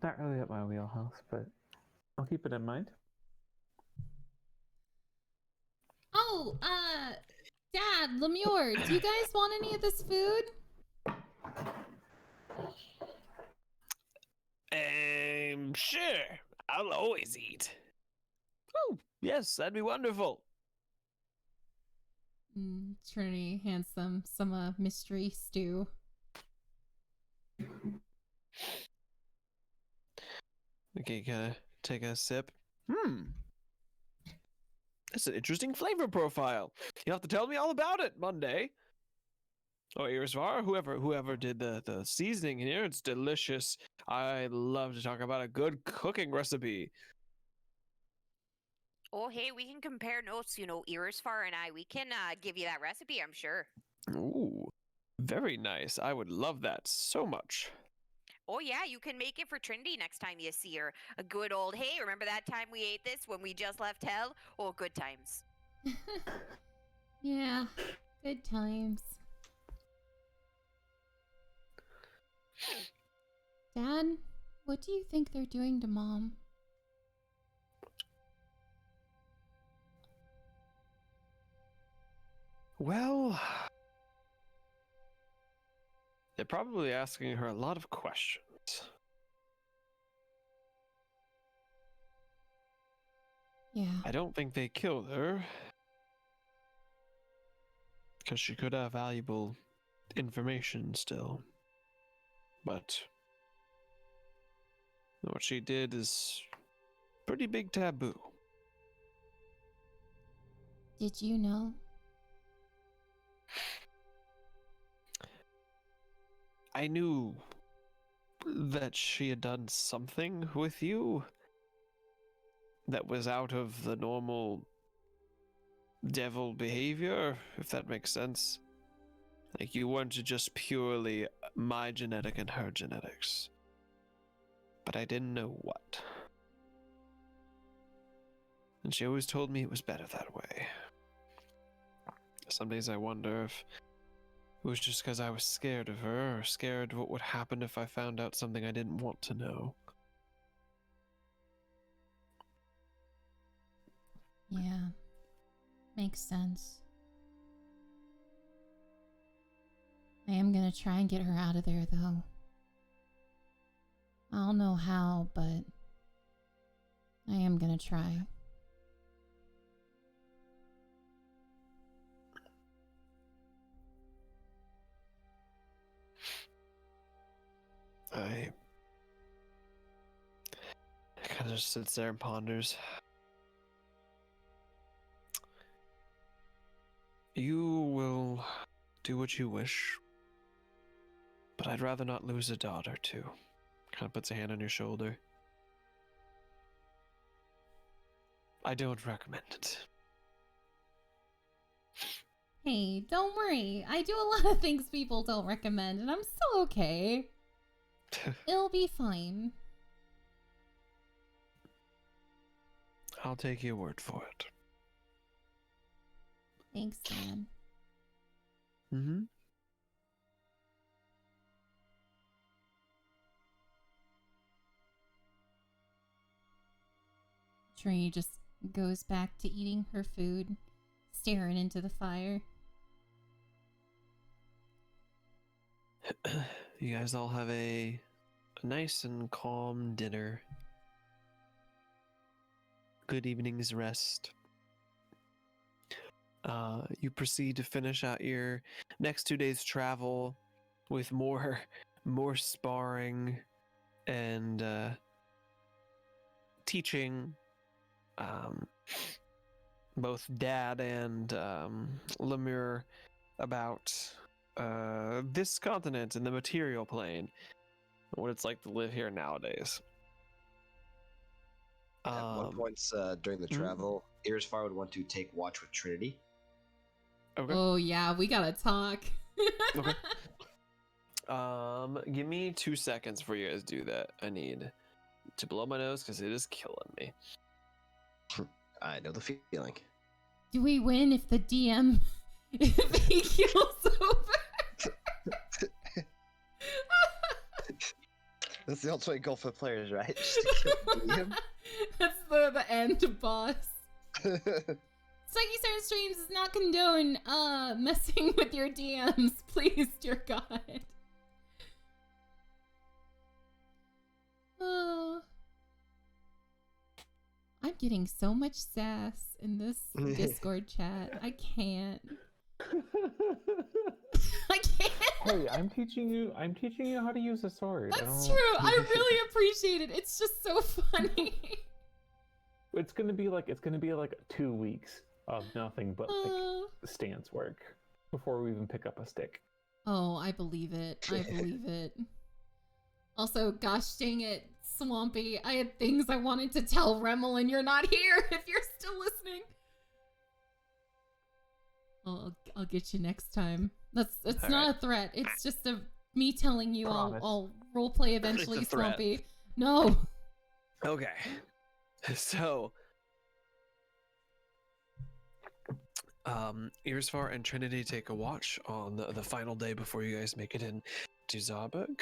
Not really at my wheelhouse, but I'll keep it in mind.
Oh, Dad, Lemure, do you guys want any of this food?
Sure. I'll always eat. Oh, yes, that'd be wonderful.
Trinity hands them some mystery stew.
Okay, gotta take a sip. That's an interesting flavor profile. You'll have to tell me all about it Monday. Oh, Irisvar, whoever did the seasoning here, it's delicious. I love to talk about a good cooking recipe.
Oh, hey, we can compare notes. Irisfar and I, we can give you that recipe, I'm sure.
Ooh, very nice. I would love that so much.
Oh, yeah, you can make it for Trinity next time you see her. A good old, hey, remember that time we ate this when we just left hell? Oh, good times.
Yeah, good times. Dad, what do you think they're doing to Mom?
Well, they're probably asking her a lot of questions.
Yeah.
I don't think they killed her. Because she could have valuable information still. But what she did is pretty big taboo.
Did you know?
I knew that she had done something with you that was out of the normal devil behavior, if that makes sense. Like, you weren't just purely my genetic and her genetics. But I didn't know what. And she always told me it was better that way. Some days I wonder if it was just because I was scared of her, or scared what would happen if I found out something I didn't want to know.
Yeah. Makes sense. I am gonna try and get her out of there, though. I don't know how, but I am gonna try.
I kind of just sits there and ponders. You will do what you wish, but I'd rather not lose a daughter, too. Kind of puts a hand on your shoulder. I don't recommend it.
Hey, don't worry. I do a lot of things people don't recommend, and I'm still okay. It'll be fine.
I'll take your word for it.
Thanks, Dad.
Mm-hmm.
Tree just goes back to eating her food, staring into the fire.
You guys all have a nice and calm dinner. Good evening's rest. You proceed to finish out your next 2 days travel with more sparring and teaching both Dad and Lemur about this continent and the material plane, what it's like to live here nowadays.
At one point during the travel, Irisfar would want to take watch with Trinity.
Okay.
Oh yeah, we gotta talk.
Okay. Give me 2 seconds before you guys do that. I need to blow my nose because it is killing me.
I know the feeling.
Do we win if the DM if he kills over?
That's the ultimate goal for players, right? Just to kill William.
That's the end boss. PsycheSiren Streams does not condone messing with your DMs, please, dear God. Oh. I'm getting so much sass in this Discord chat. I can't. I can't.
Hey, I'm teaching you how to use a sword.
That's true. I really appreciate it. It's just so funny.
It's gonna be like 2 weeks of nothing but like stance work before we even pick up a stick.
Oh, I believe it. I believe it. Also, gosh dang it, Swampy. I had things I wanted to tell Remel and you're not here if you're still listening. I'll get you next time. It's all not right. A threat. It's just me telling you I'll roleplay eventually, Swampy. No.
Okay. So Irisfar and Trinity take a watch on the final day before you guys make it in to Zarburg.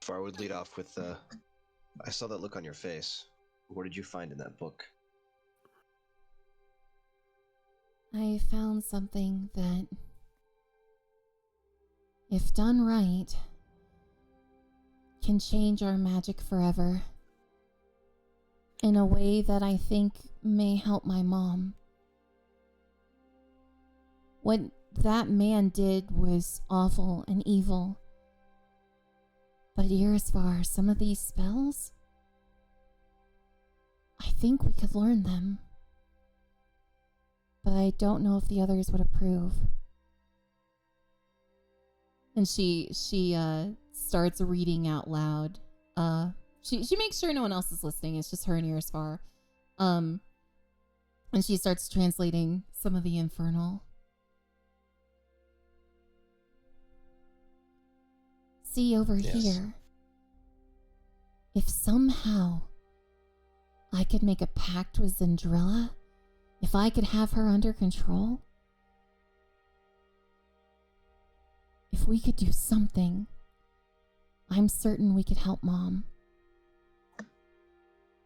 Far would lead off with I saw that look on your face. What did you find in that book?
I found something that, if done right, can change our magic forever. In a way that I think may help my mom. What that man did was awful and evil. But Irisfar, some of these spells, I think we could learn them. But I don't know if the others would approve. And she starts reading out loud. She makes sure no one else is listening. It's just her and Irisfar. And she starts translating some of the infernal. See over here. If somehow I could make a pact with Zendrilla, if I could have her under control, if we could do something, I'm certain we could help Mom.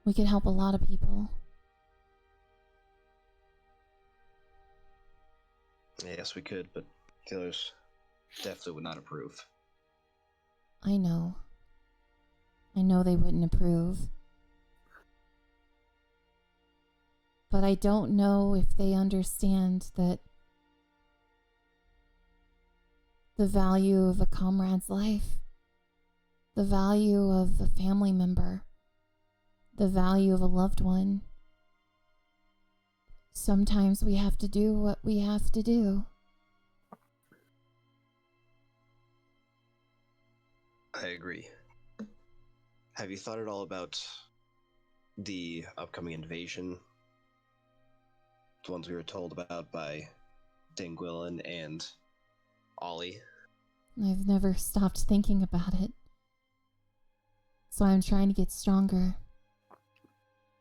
We could help a lot of people.
Yes, we could, but the others definitely would not approve.
I know. I know they wouldn't approve. But I don't know if they understand that the value of a comrade's life, the value of a family member, the value of a loved one. Sometimes we have to do what we have to do.
I agree. Have you thought at all about the upcoming invasion? The ones we were told about by Dingwillan and Ollie?
I've never stopped thinking about it. So I'm trying to get stronger.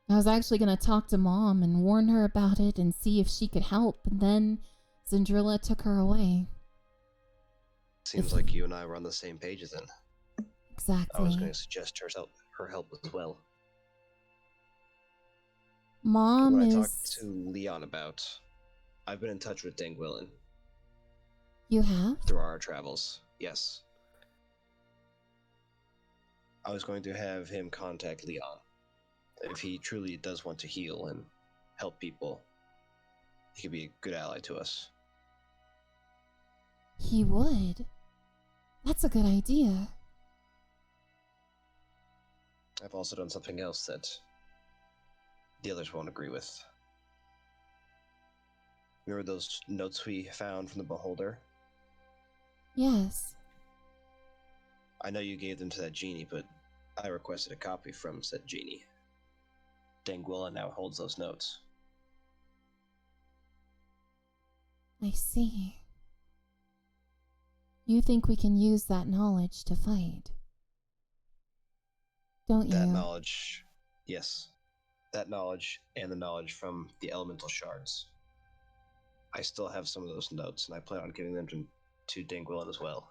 I was actually going to talk to Mom and warn her about it and see if she could help, and then Zendrilla took her away.
Seems like you and I were on the same page then.
Exactly.
I was going to suggest her help as well.
Mom
when
is...
I talked to Leon about, I've been in touch with Dingwillan.
You have?
Through our travels, yes. I was going to have him contact Leon. If he truly does want to heal and help people, he could be a good ally to us.
He would. That's a good idea.
I've also done something else that the others won't agree with. Remember those notes we found from the Beholder?
Yes.
I know you gave them to that genie, but I requested a copy from said genie. Dangwilla now holds those notes.
I see. You think we can use that knowledge to fight? Don't you?
That knowledge, yes. That knowledge and the knowledge from the elemental shards. I still have some of those notes, and I plan on giving them to Dingwillan as well.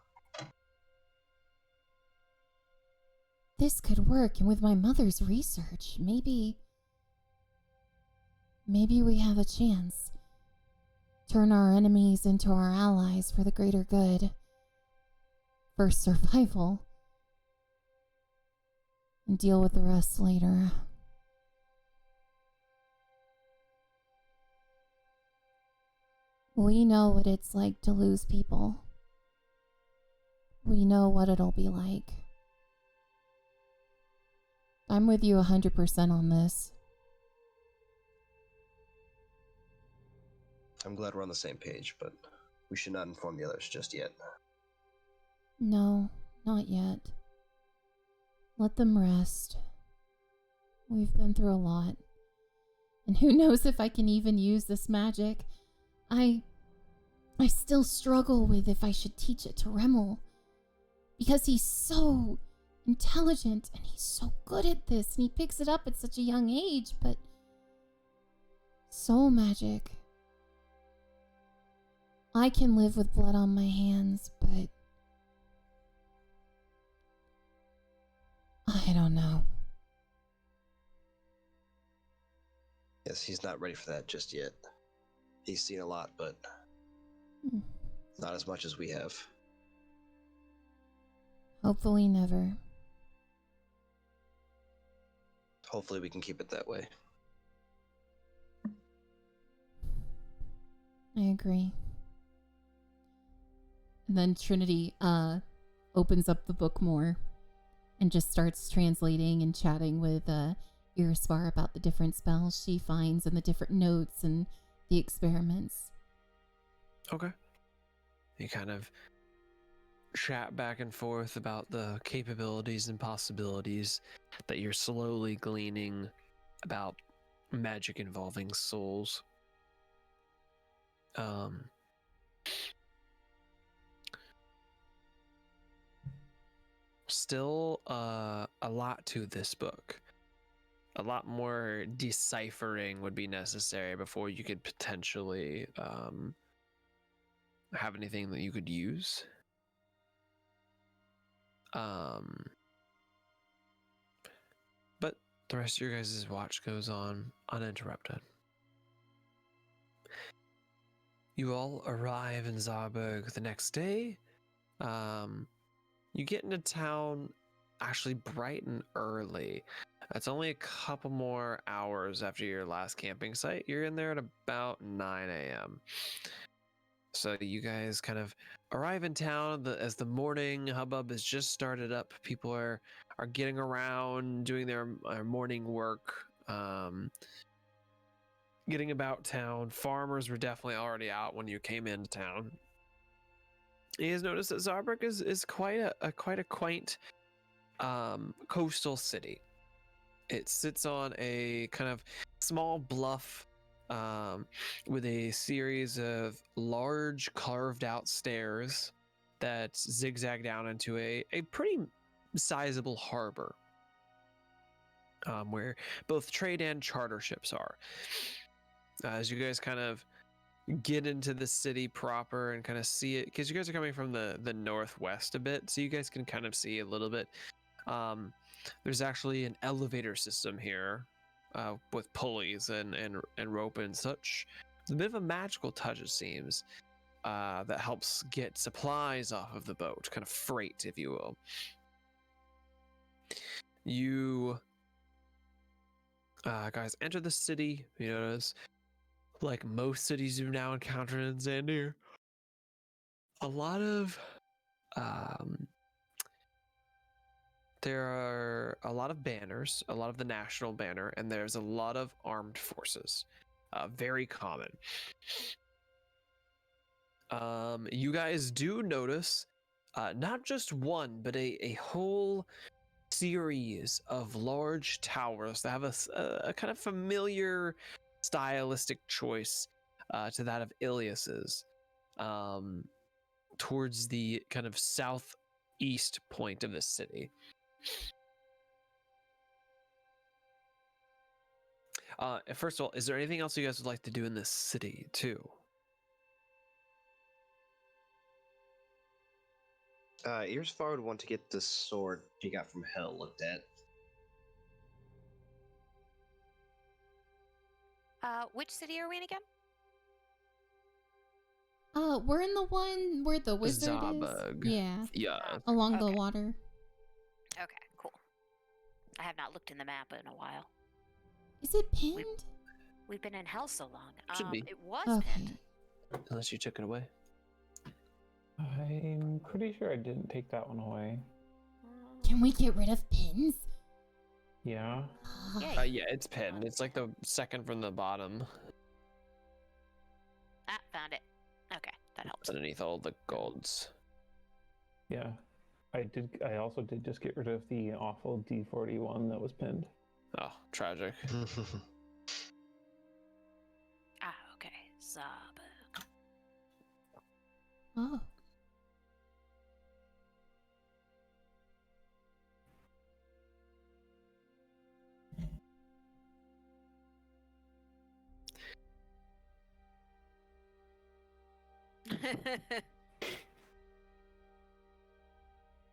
This could work, and with my mother's research, maybe we have a chance. Turn our enemies into our allies for the greater good. For survival. And deal with the rest later. We know what it's like to lose people. We know what it'll be like. I'm with you 100% on this.
I'm glad we're on the same page, but we should not inform the others just yet.
No, not yet. Let them rest. We've been through a lot. And who knows if I can even use this magic. I still struggle with if I should teach it to Remmel. Because he's so intelligent and he's so good at this and he picks it up at such a young age, but soul magic. I can live with blood on my hands, but I don't know.
Yes, he's not ready for that just yet. He's seen a lot, but not as much as we have.
Hopefully never.
Hopefully we can keep it that way.
I agree. And then Trinity opens up the book more and just starts translating and chatting with Irispar about the different spells she finds and the different notes and the experiments.
Okay. You kind of chat back and forth about the capabilities and possibilities that you're slowly gleaning about magic involving souls. still a lot to this book. A lot more deciphering would be necessary before you could potentially have anything that you could use. But the rest of your guys' watch goes on uninterrupted. You all arrive in Zarburg the next day. You get into town actually bright and early. It's only a couple more hours after your last camping site. You're in there at about 9 a.m. So you guys kind of arrive in town as the morning hubbub has just started up. People are getting around, doing their morning work, getting about town. Farmers were definitely already out when you came into town. You guys notice that Zarburg is quite a quaint coastal city. It sits on a kind of small bluff with a series of large carved out stairs that zigzag down into a pretty sizable harbor where both trade and charter ships are. As you guys kind of get into the city proper and kind of see it, because you guys are coming from the northwest a bit, so you guys can kind of see a little bit. There's actually an elevator system here with pulleys and rope and such. It's a bit of a magical touch, it seems, that helps get supplies off of the boat, kind of freight, if you will. You guys enter the city. You notice, like most cities you've now encountered in Xandir, a lot of there are a lot of banners, a lot of the national banner, and there's a lot of armed forces. Very common. You guys do notice not just one, but a whole series of large towers that have a kind of familiar stylistic choice to that of Ilias's, towards the kind of southeast point of the city. First of all, is there anything else you guys would like to do in this city too?
Earsfar would want to get the sword he got from Hell looked at.
Which city are we in again?
We're in the one where the wizard
Zabug.
is. Yeah.
Yeah.
Along the
Okay.
water.
Okay, cool. I have not looked in the map in a while.
Is it pinned?
We've been in hell so long.
Should be.
It was
Okay.
pinned.
Unless you took it away.
I'm pretty sure I didn't take that one away.
Can we get rid of pins?
Yeah.
Yeah.
Yeah, it's pinned. It's like the second from the bottom.
Ah, found it. Okay, that helps.
It's underneath all the golds.
Yeah. I also did just get rid of the awful D41 that was pinned.
Oh, tragic.
Ah, okay. Zabug.
Oh.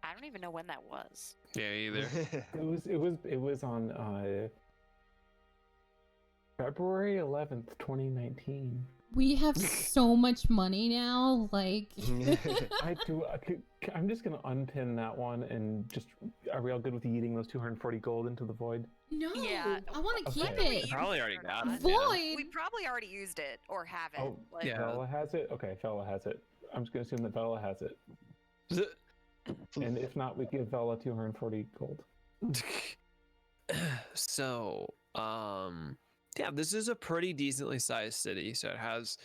I don't even know when that was.
Yeah, either.
It was on February 11th, 2019.
We have so much money now, like...
I'm just gonna unpin that one and just. Are we all good with eating those 240 gold into the void?
No,
Yeah.
I want to keep
Okay.
it.
Probably already got it.
Void!
We probably already used it or have it.
Oh,
Like,
yeah.
Vela has it? Okay, Vela has it. I'm just gonna assume that Vela has it. And if not, we give Vela 240 gold.
So, yeah, this is a pretty decently sized city. So it has,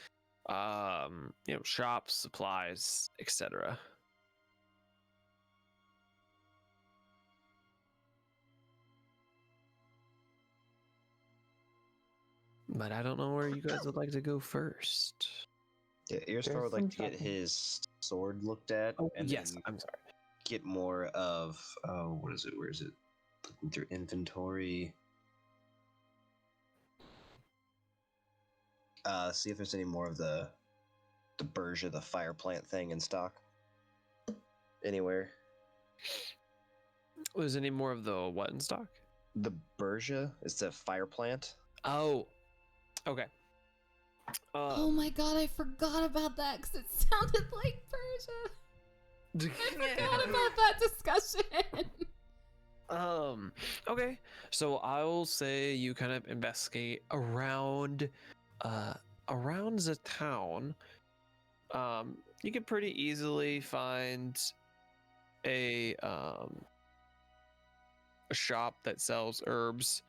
shops, supplies, etc. But I don't know where you guys would like to go first.
Yeah, Earsfar would
There's
like
some
to get
shopping.
his sword looked at.
Oh,
and
Yes,
then
I'm sorry.
get more of what is it? Where is it? Looking through inventory. See if there's any more of the Bergia, the fire plant thing in stock. Anywhere.
Was any more of the what in stock?
The Bergia is the fire plant.
Oh, okay.
Oh my god, I forgot about that because it sounded like Persia. I forgot about that discussion.
Okay. So I'll say you kind of investigate around the town. You can pretty easily find a shop that sells herbs.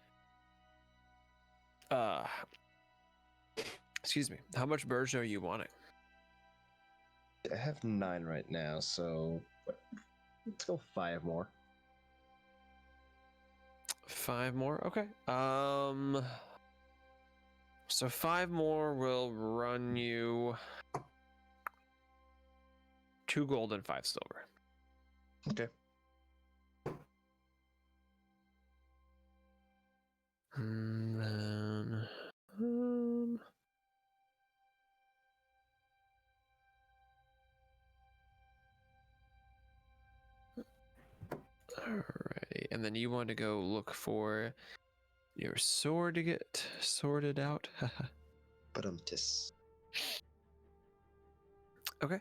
Excuse me. How much birds are you wanting?
I have 9 right now, so let's go 5 more.
5 more? Okay. So 5 more will run you 2 gold and 5 silver.
Okay.
And then, alrighty, and then you want to go look for your sword to get sorted out.
But
Okay.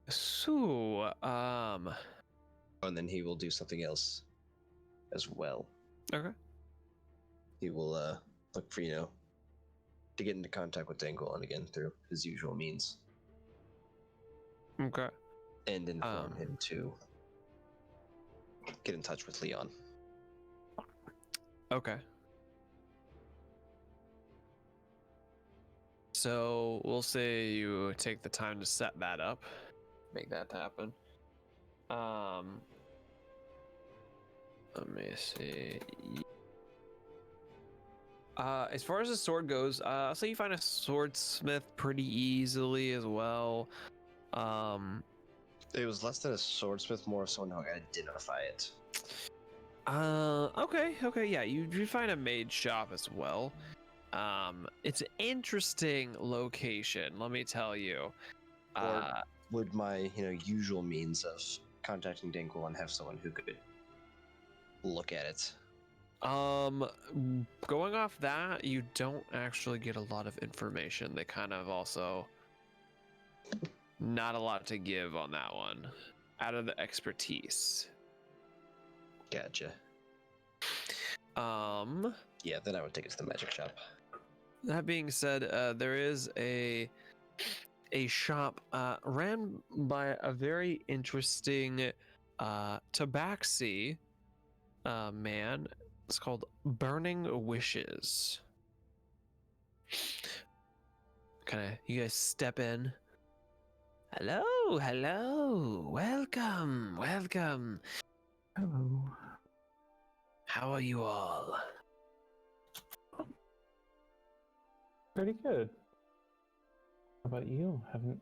So,
and then he will do something else as well.
okay.
He will look for, to get into contact with Dangolin again through his usual means.
Okay.
And inform him to get in touch with Leon.
Okay. So we'll say you take the time to set that up, make that happen. Let me see. As far as the sword goes, I'll say you find a swordsmith pretty easily as well.
It was less than a swordsmith, more of someone who can identify it.
Okay, yeah, you find a maid shop as well. It's an interesting location, let me tell you.
Or would my, usual means of contacting Dangolin have someone who could look at it?
Going off that, you don't actually get a lot of information. They kind of also not a lot to give on that one out of the expertise.
Gotcha.
Yeah,
then I would take it to the magic shop.
That being said, there is a shop ran by a very interesting tabaxi man. It's called Burning Wishes. You guys step in. Hello, welcome.
Hello.
How are you all?
Pretty good. How about you? Haven't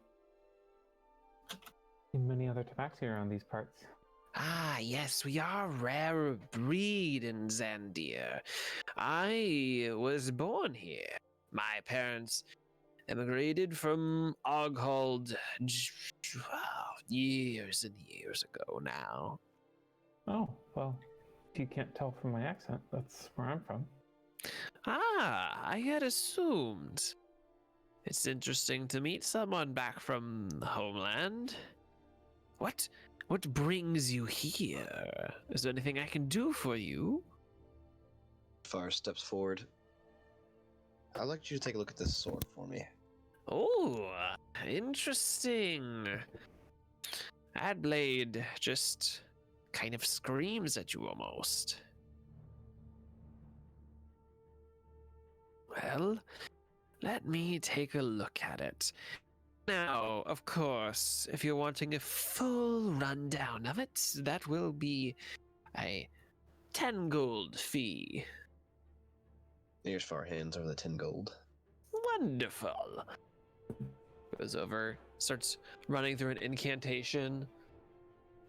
seen many other tabaxi around these parts.
Ah, yes, we are a rare breed in Zandir. I was born here. My parents emigrated from Oghold years and years ago now.
Oh, well, if you can't tell from my accent, that's where I'm from.
Ah, I had assumed. It's interesting to meet someone back from the homeland. What brings you here? Is there anything I can do for you?
Far steps forward. I'd like you to take a look at this sword for me.
Oh, interesting. That blade just kind of screams at you almost. Well, let me take a look at it. Now, of course, if you're wanting a full rundown of it, that will be a 10 gold fee.
Here's for our hands over the 10 gold.
Wonderful. Goes over, starts running through an incantation,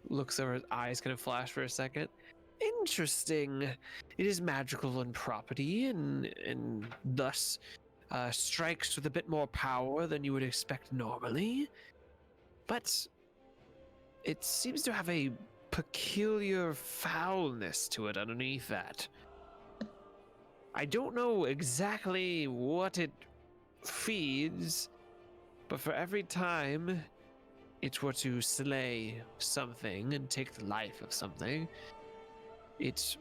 looks over, his eyes kind of flash for a second. Interesting. It is magical in property and thus strikes with a bit more power than you would expect normally. But it seems to have a peculiar foulness to it underneath that. I don't know exactly what it feeds, but for every time it were to slay something and take the life of something, it's...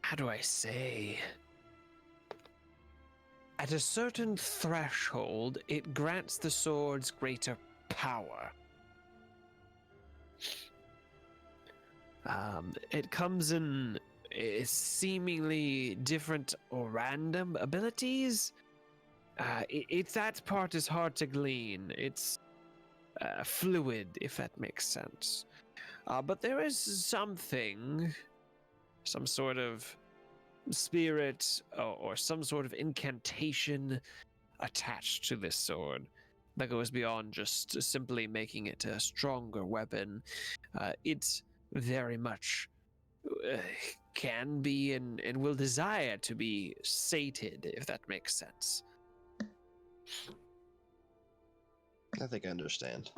How do I say? At a certain threshold, it grants the swords greater power. It comes in seemingly different or random abilities. It's that part is hard to glean. It's fluid, if that makes sense. But there is something, some sort of spirit or some sort of incantation attached to this sword that goes beyond just simply making it a stronger weapon. It's very much can be and will desire to be sated, if that makes sense.
I think I understand.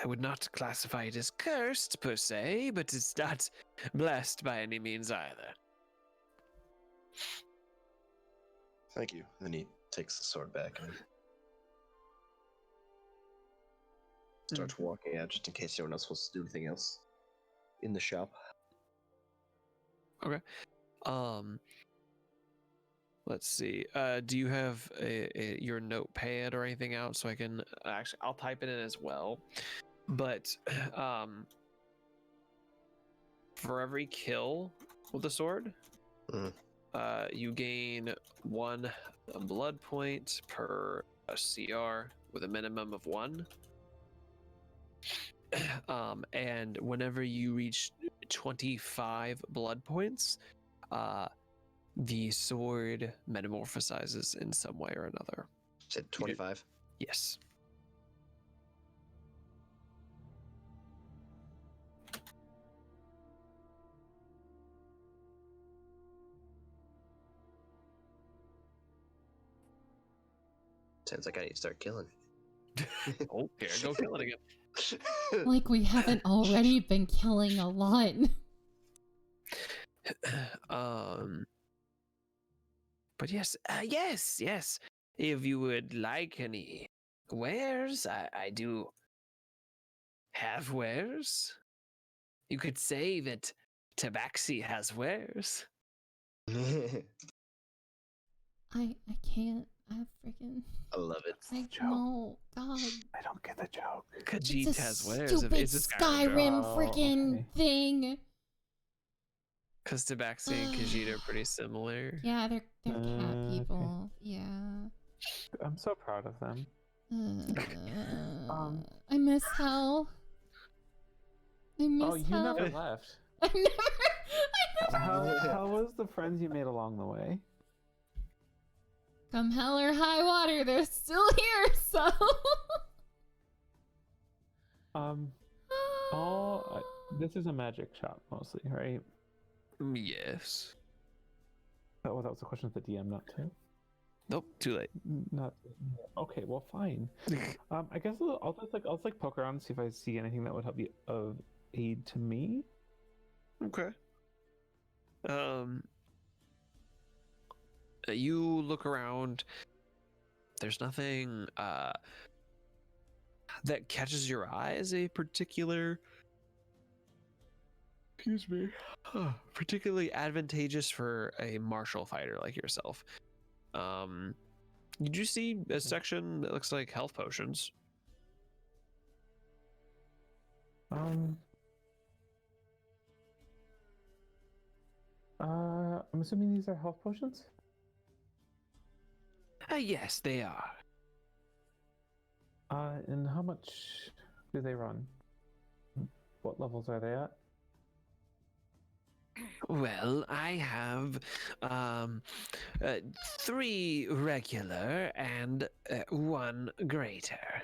I would not classify it as cursed per se, but it's not blessed by any means either.
Thank you. And then he takes the sword back and starts walking out just in case anyone else wants to do anything else in the shop.
Okay. Let's see. Do you have your notepad or anything out so I can actually? I'll type it in as well. But for every kill with the sword, you gain 1 blood point per CR with a minimum of 1. And whenever you reach 25 blood points, the sword metamorphosizes in some way or another.
Said 25.
Yes.
Sounds like I need to start killing.
Oh, here, go kill it again.
Like we haven't already been killing a lot.
But yes, yes. If you would like any wares, I do have wares. You could say that Tabaxi has wares.
I can't. I freaking.
I love it.
I
joke.
know. God.
I don't get the joke.
Khajiit
It's a
has wares.
stupid
It's a
Skyrim
joke.
freaking
Okay.
thing.
Because Tabaxi and Khajiit are pretty similar.
Yeah, they're cat
Okay.
people. Yeah.
I'm so proud of them.
I miss Hell. I miss
Oh, you
Hell.
never left.
I never.
How was the friends you made along the way?
Come hell or high water, they're still here. So.
This is a magic shop mostly, right?
Yes.
Oh, that was a question of the DM, not too.
Nope, too late.
Not okay. Well, fine. I guess I'll just poke around and see if I see anything that would help be of aid to me.
Okay. You look around. There's nothing that catches your eye as a particular, particularly advantageous for a martial fighter like yourself. Did you see a section that looks like health potions?
I'm assuming these are health potions.
Yes, they are.
And how much do they run? What levels are they at?
Well, I have 3 regular and 1 greater.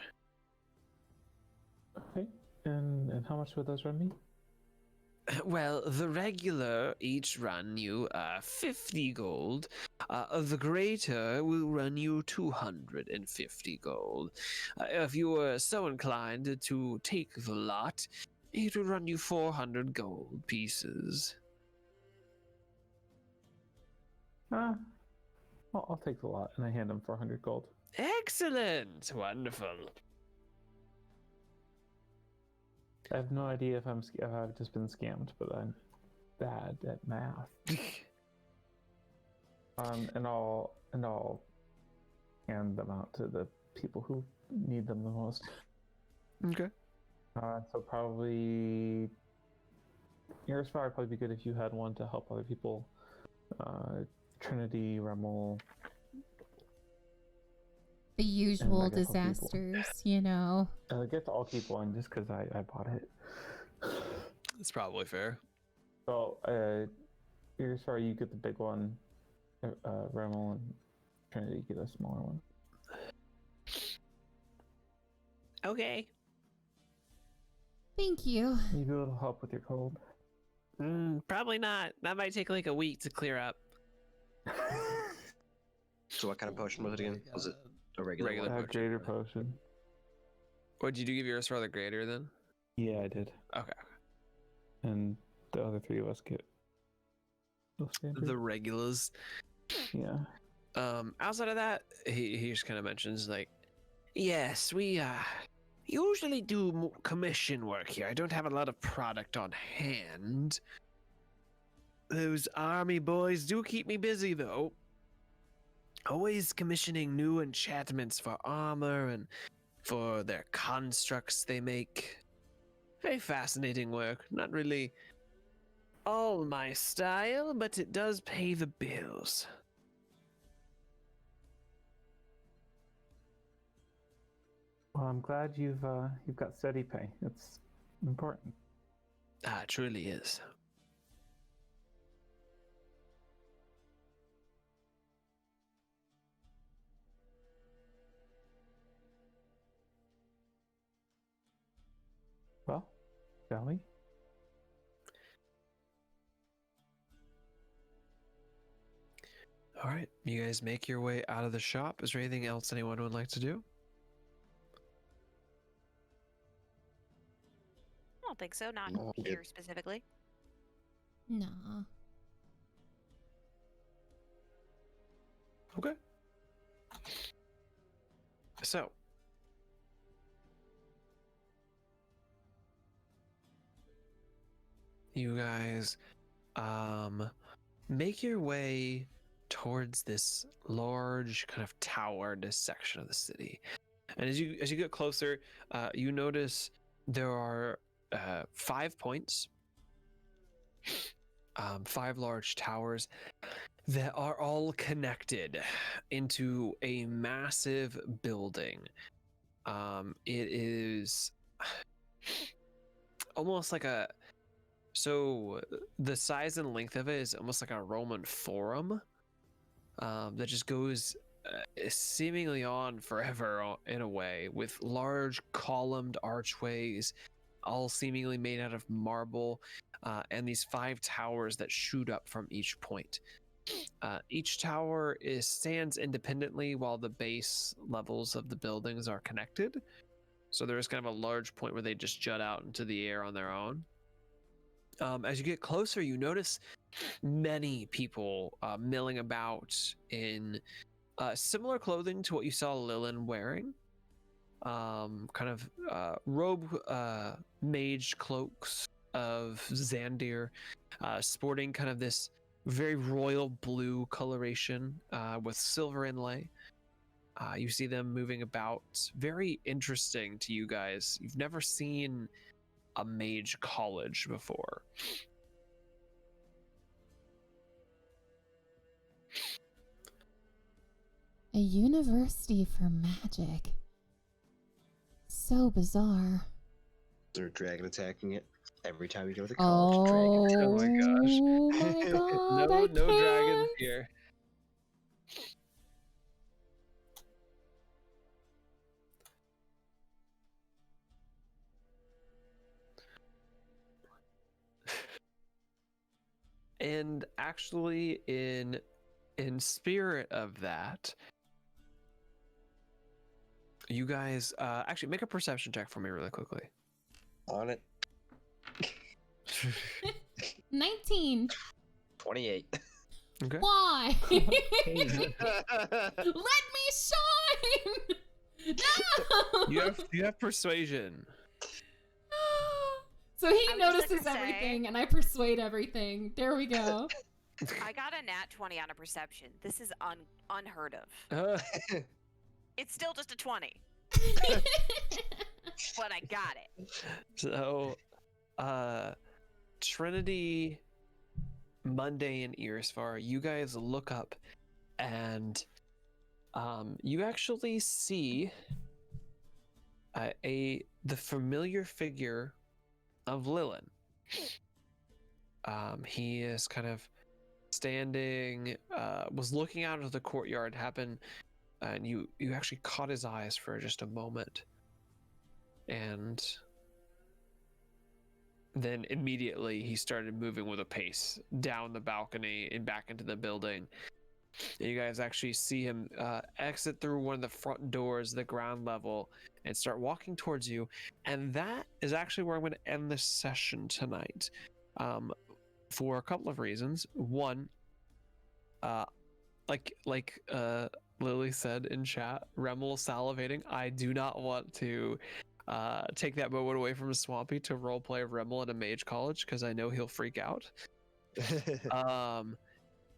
And how much would those run me?
Well, the regular each run you 50 gold. The greater will run you 250 gold. If you were so inclined to take the lot, it will run you 400 gold pieces.
Well, I'll take the lot, and I hand him 400 gold.
Excellent! Wonderful.
I have no idea if I've just been scammed, but I'm bad at math. And I'll hand them out to the people who need them the most.
Okay.
So probably Irisfire would probably be good if you had one to help other people. Trinity, Remel.
The usual
I guess I'll keep
disasters, you know.
I guess I'll keep one just because I bought it.
That's probably fair.
So, Irisfire, you get the big one. Remel and Trinity get a smaller one.
Okay.
Thank you.
Maybe it'll help with your cold.
Probably not. That might take like a week to clear up.
So what kind of potion was it again? Was it a regular
Regular
one?
potion.
Greater potion.
What did you give yours for the greater then?
Yeah, I did.
Okay.
And the other three of us get the standard.
The regulars.
Yeah.
Outside of that, he just kind of mentions like, yes, we usually do commission work here. I don't have a lot of product on hand. Those army boys do keep me busy though. Always commissioning new enchantments for armor and for their constructs they make. Very fascinating work. Not really all my style, but it does pay the bills.
Well, I'm glad you've got steady pay. It's important.
It truly is.
Well, shall we?
All right, you guys make your way out of the shop. Is there anything else anyone would like to do?
I don't think so. Not
No, I'm
here
good.
specifically.
Nah.
Okay. So, you guys make your way towards this large kind of towered section of the city. And as you get closer, you notice there are 5 points, 5 large towers that are all connected into a massive building. It is almost like so the size and length of it is almost like a Roman forum that just goes seemingly on forever in a way, with large columned archways, all seemingly made out of marble, and these 5 towers that shoot up from each point. Each tower stands independently while the base levels of the buildings are connected. So there's kind of a large point where they just jut out into the air on their own. As you get closer, you notice many people milling about in similar clothing to what you saw Lillian wearing. Kind of robe mage cloaks of Xandir, sporting kind of this very royal blue coloration with silver inlay. You see them moving about. Very interesting to you guys. You've never seen a mage college before.
A university for magic. So bizarre.
Is there a dragon attacking it? Every time you go to the college, dragon.
Oh my gosh.
Oh my god, I
no dragons
can't.
here. And actually, in spirit of that, you guys actually make a perception check for me really quickly.
On it.
19.
28.
Okay.
Why?
Hey,
Let me shine! No!
You have persuasion.
So he
I would just like
notices
to say-
everything, and I persuade everything. There we go.
I got a nat 20 on a perception. This is unheard of. It's still just a 20, but I got it.
So, Trinity, Monday, and Earsfar, you guys look up, and you actually see the familiar figure of Lilin. He is kind of standing, was looking out of the courtyard, and you actually caught his eyes for just a moment, and then immediately he started moving with a pace down the balcony and back into the building. And you guys actually see him exit through one of the front doors, the ground level, and start walking towards you. And that is actually where I'm going to end this session tonight, for a couple of reasons. One, like Lily said in chat, Remel salivating. I do not want to take that moment away from Swampy to roleplay Remel at a mage college, because I know he'll freak out.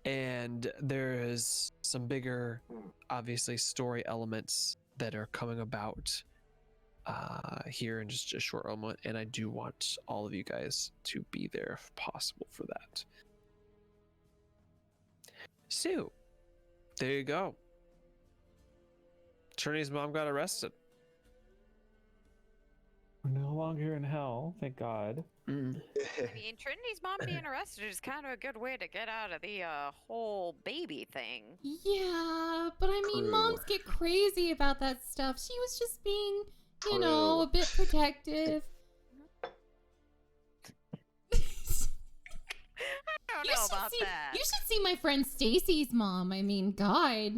And there's some bigger, obviously, story elements that are coming about here in just a short moment, and I do want all of you guys to be there if possible for that. So, there you go. Trinity's mom got arrested.
we're no longer in hell, thank God.
I mean, Trinity's mom being arrested is kind of a good way to get out of the whole baby thing.
Yeah, but I mean,
True.
moms get crazy about that stuff. She was just being, you know, a bit protective.
I don't know about that.
You should see my friend Stacy's mom. I mean, God.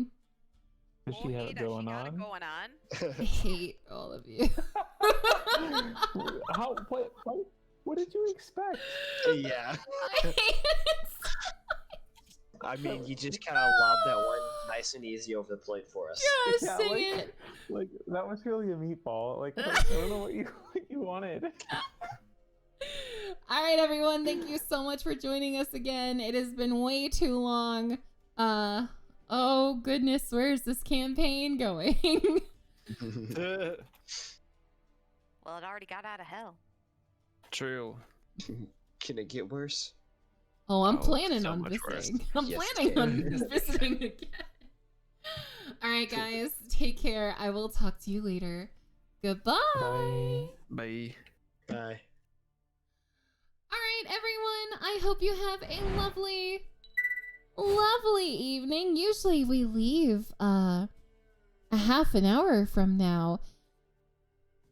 Does she have it going
She got it
on?
going on.
I hate all of you.
How? What did you expect?
Yeah.
I hate it.
I mean, you just kind of lobbed that one nice and easy over the plate for us.
Just
Yeah,
say
like-
it.
Like that was really a meatball. Like I don't know what you wanted.
All right, everyone. Thank you so much for joining us again. It has been way too long. Oh goodness, where's this campaign going?
Well, it already got out of hell.
True.
Can it get worse?
Oh, I'm
Oh,
planning
so
on
much worse.
visiting. I'm
Yes,
planning on
Ken.
visiting again. All right, guys. Take care. I will talk to you later. Goodbye.
Bye.
Bye.
Bye.
All right, everyone. I hope you have a lovely, lovely evening. Usually we leave a half an hour from now,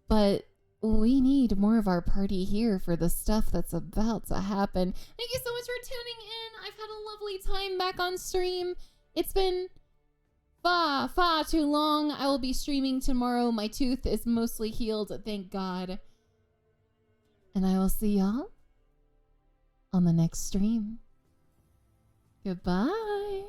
but we need more of our party here for the stuff that's about to happen. Thank you so much for tuning in. I've had a lovely time back on stream. It's been far too long. I will be streaming tomorrow. My tooth is mostly healed, thank God. And I will see y'all on the next stream. Goodbye.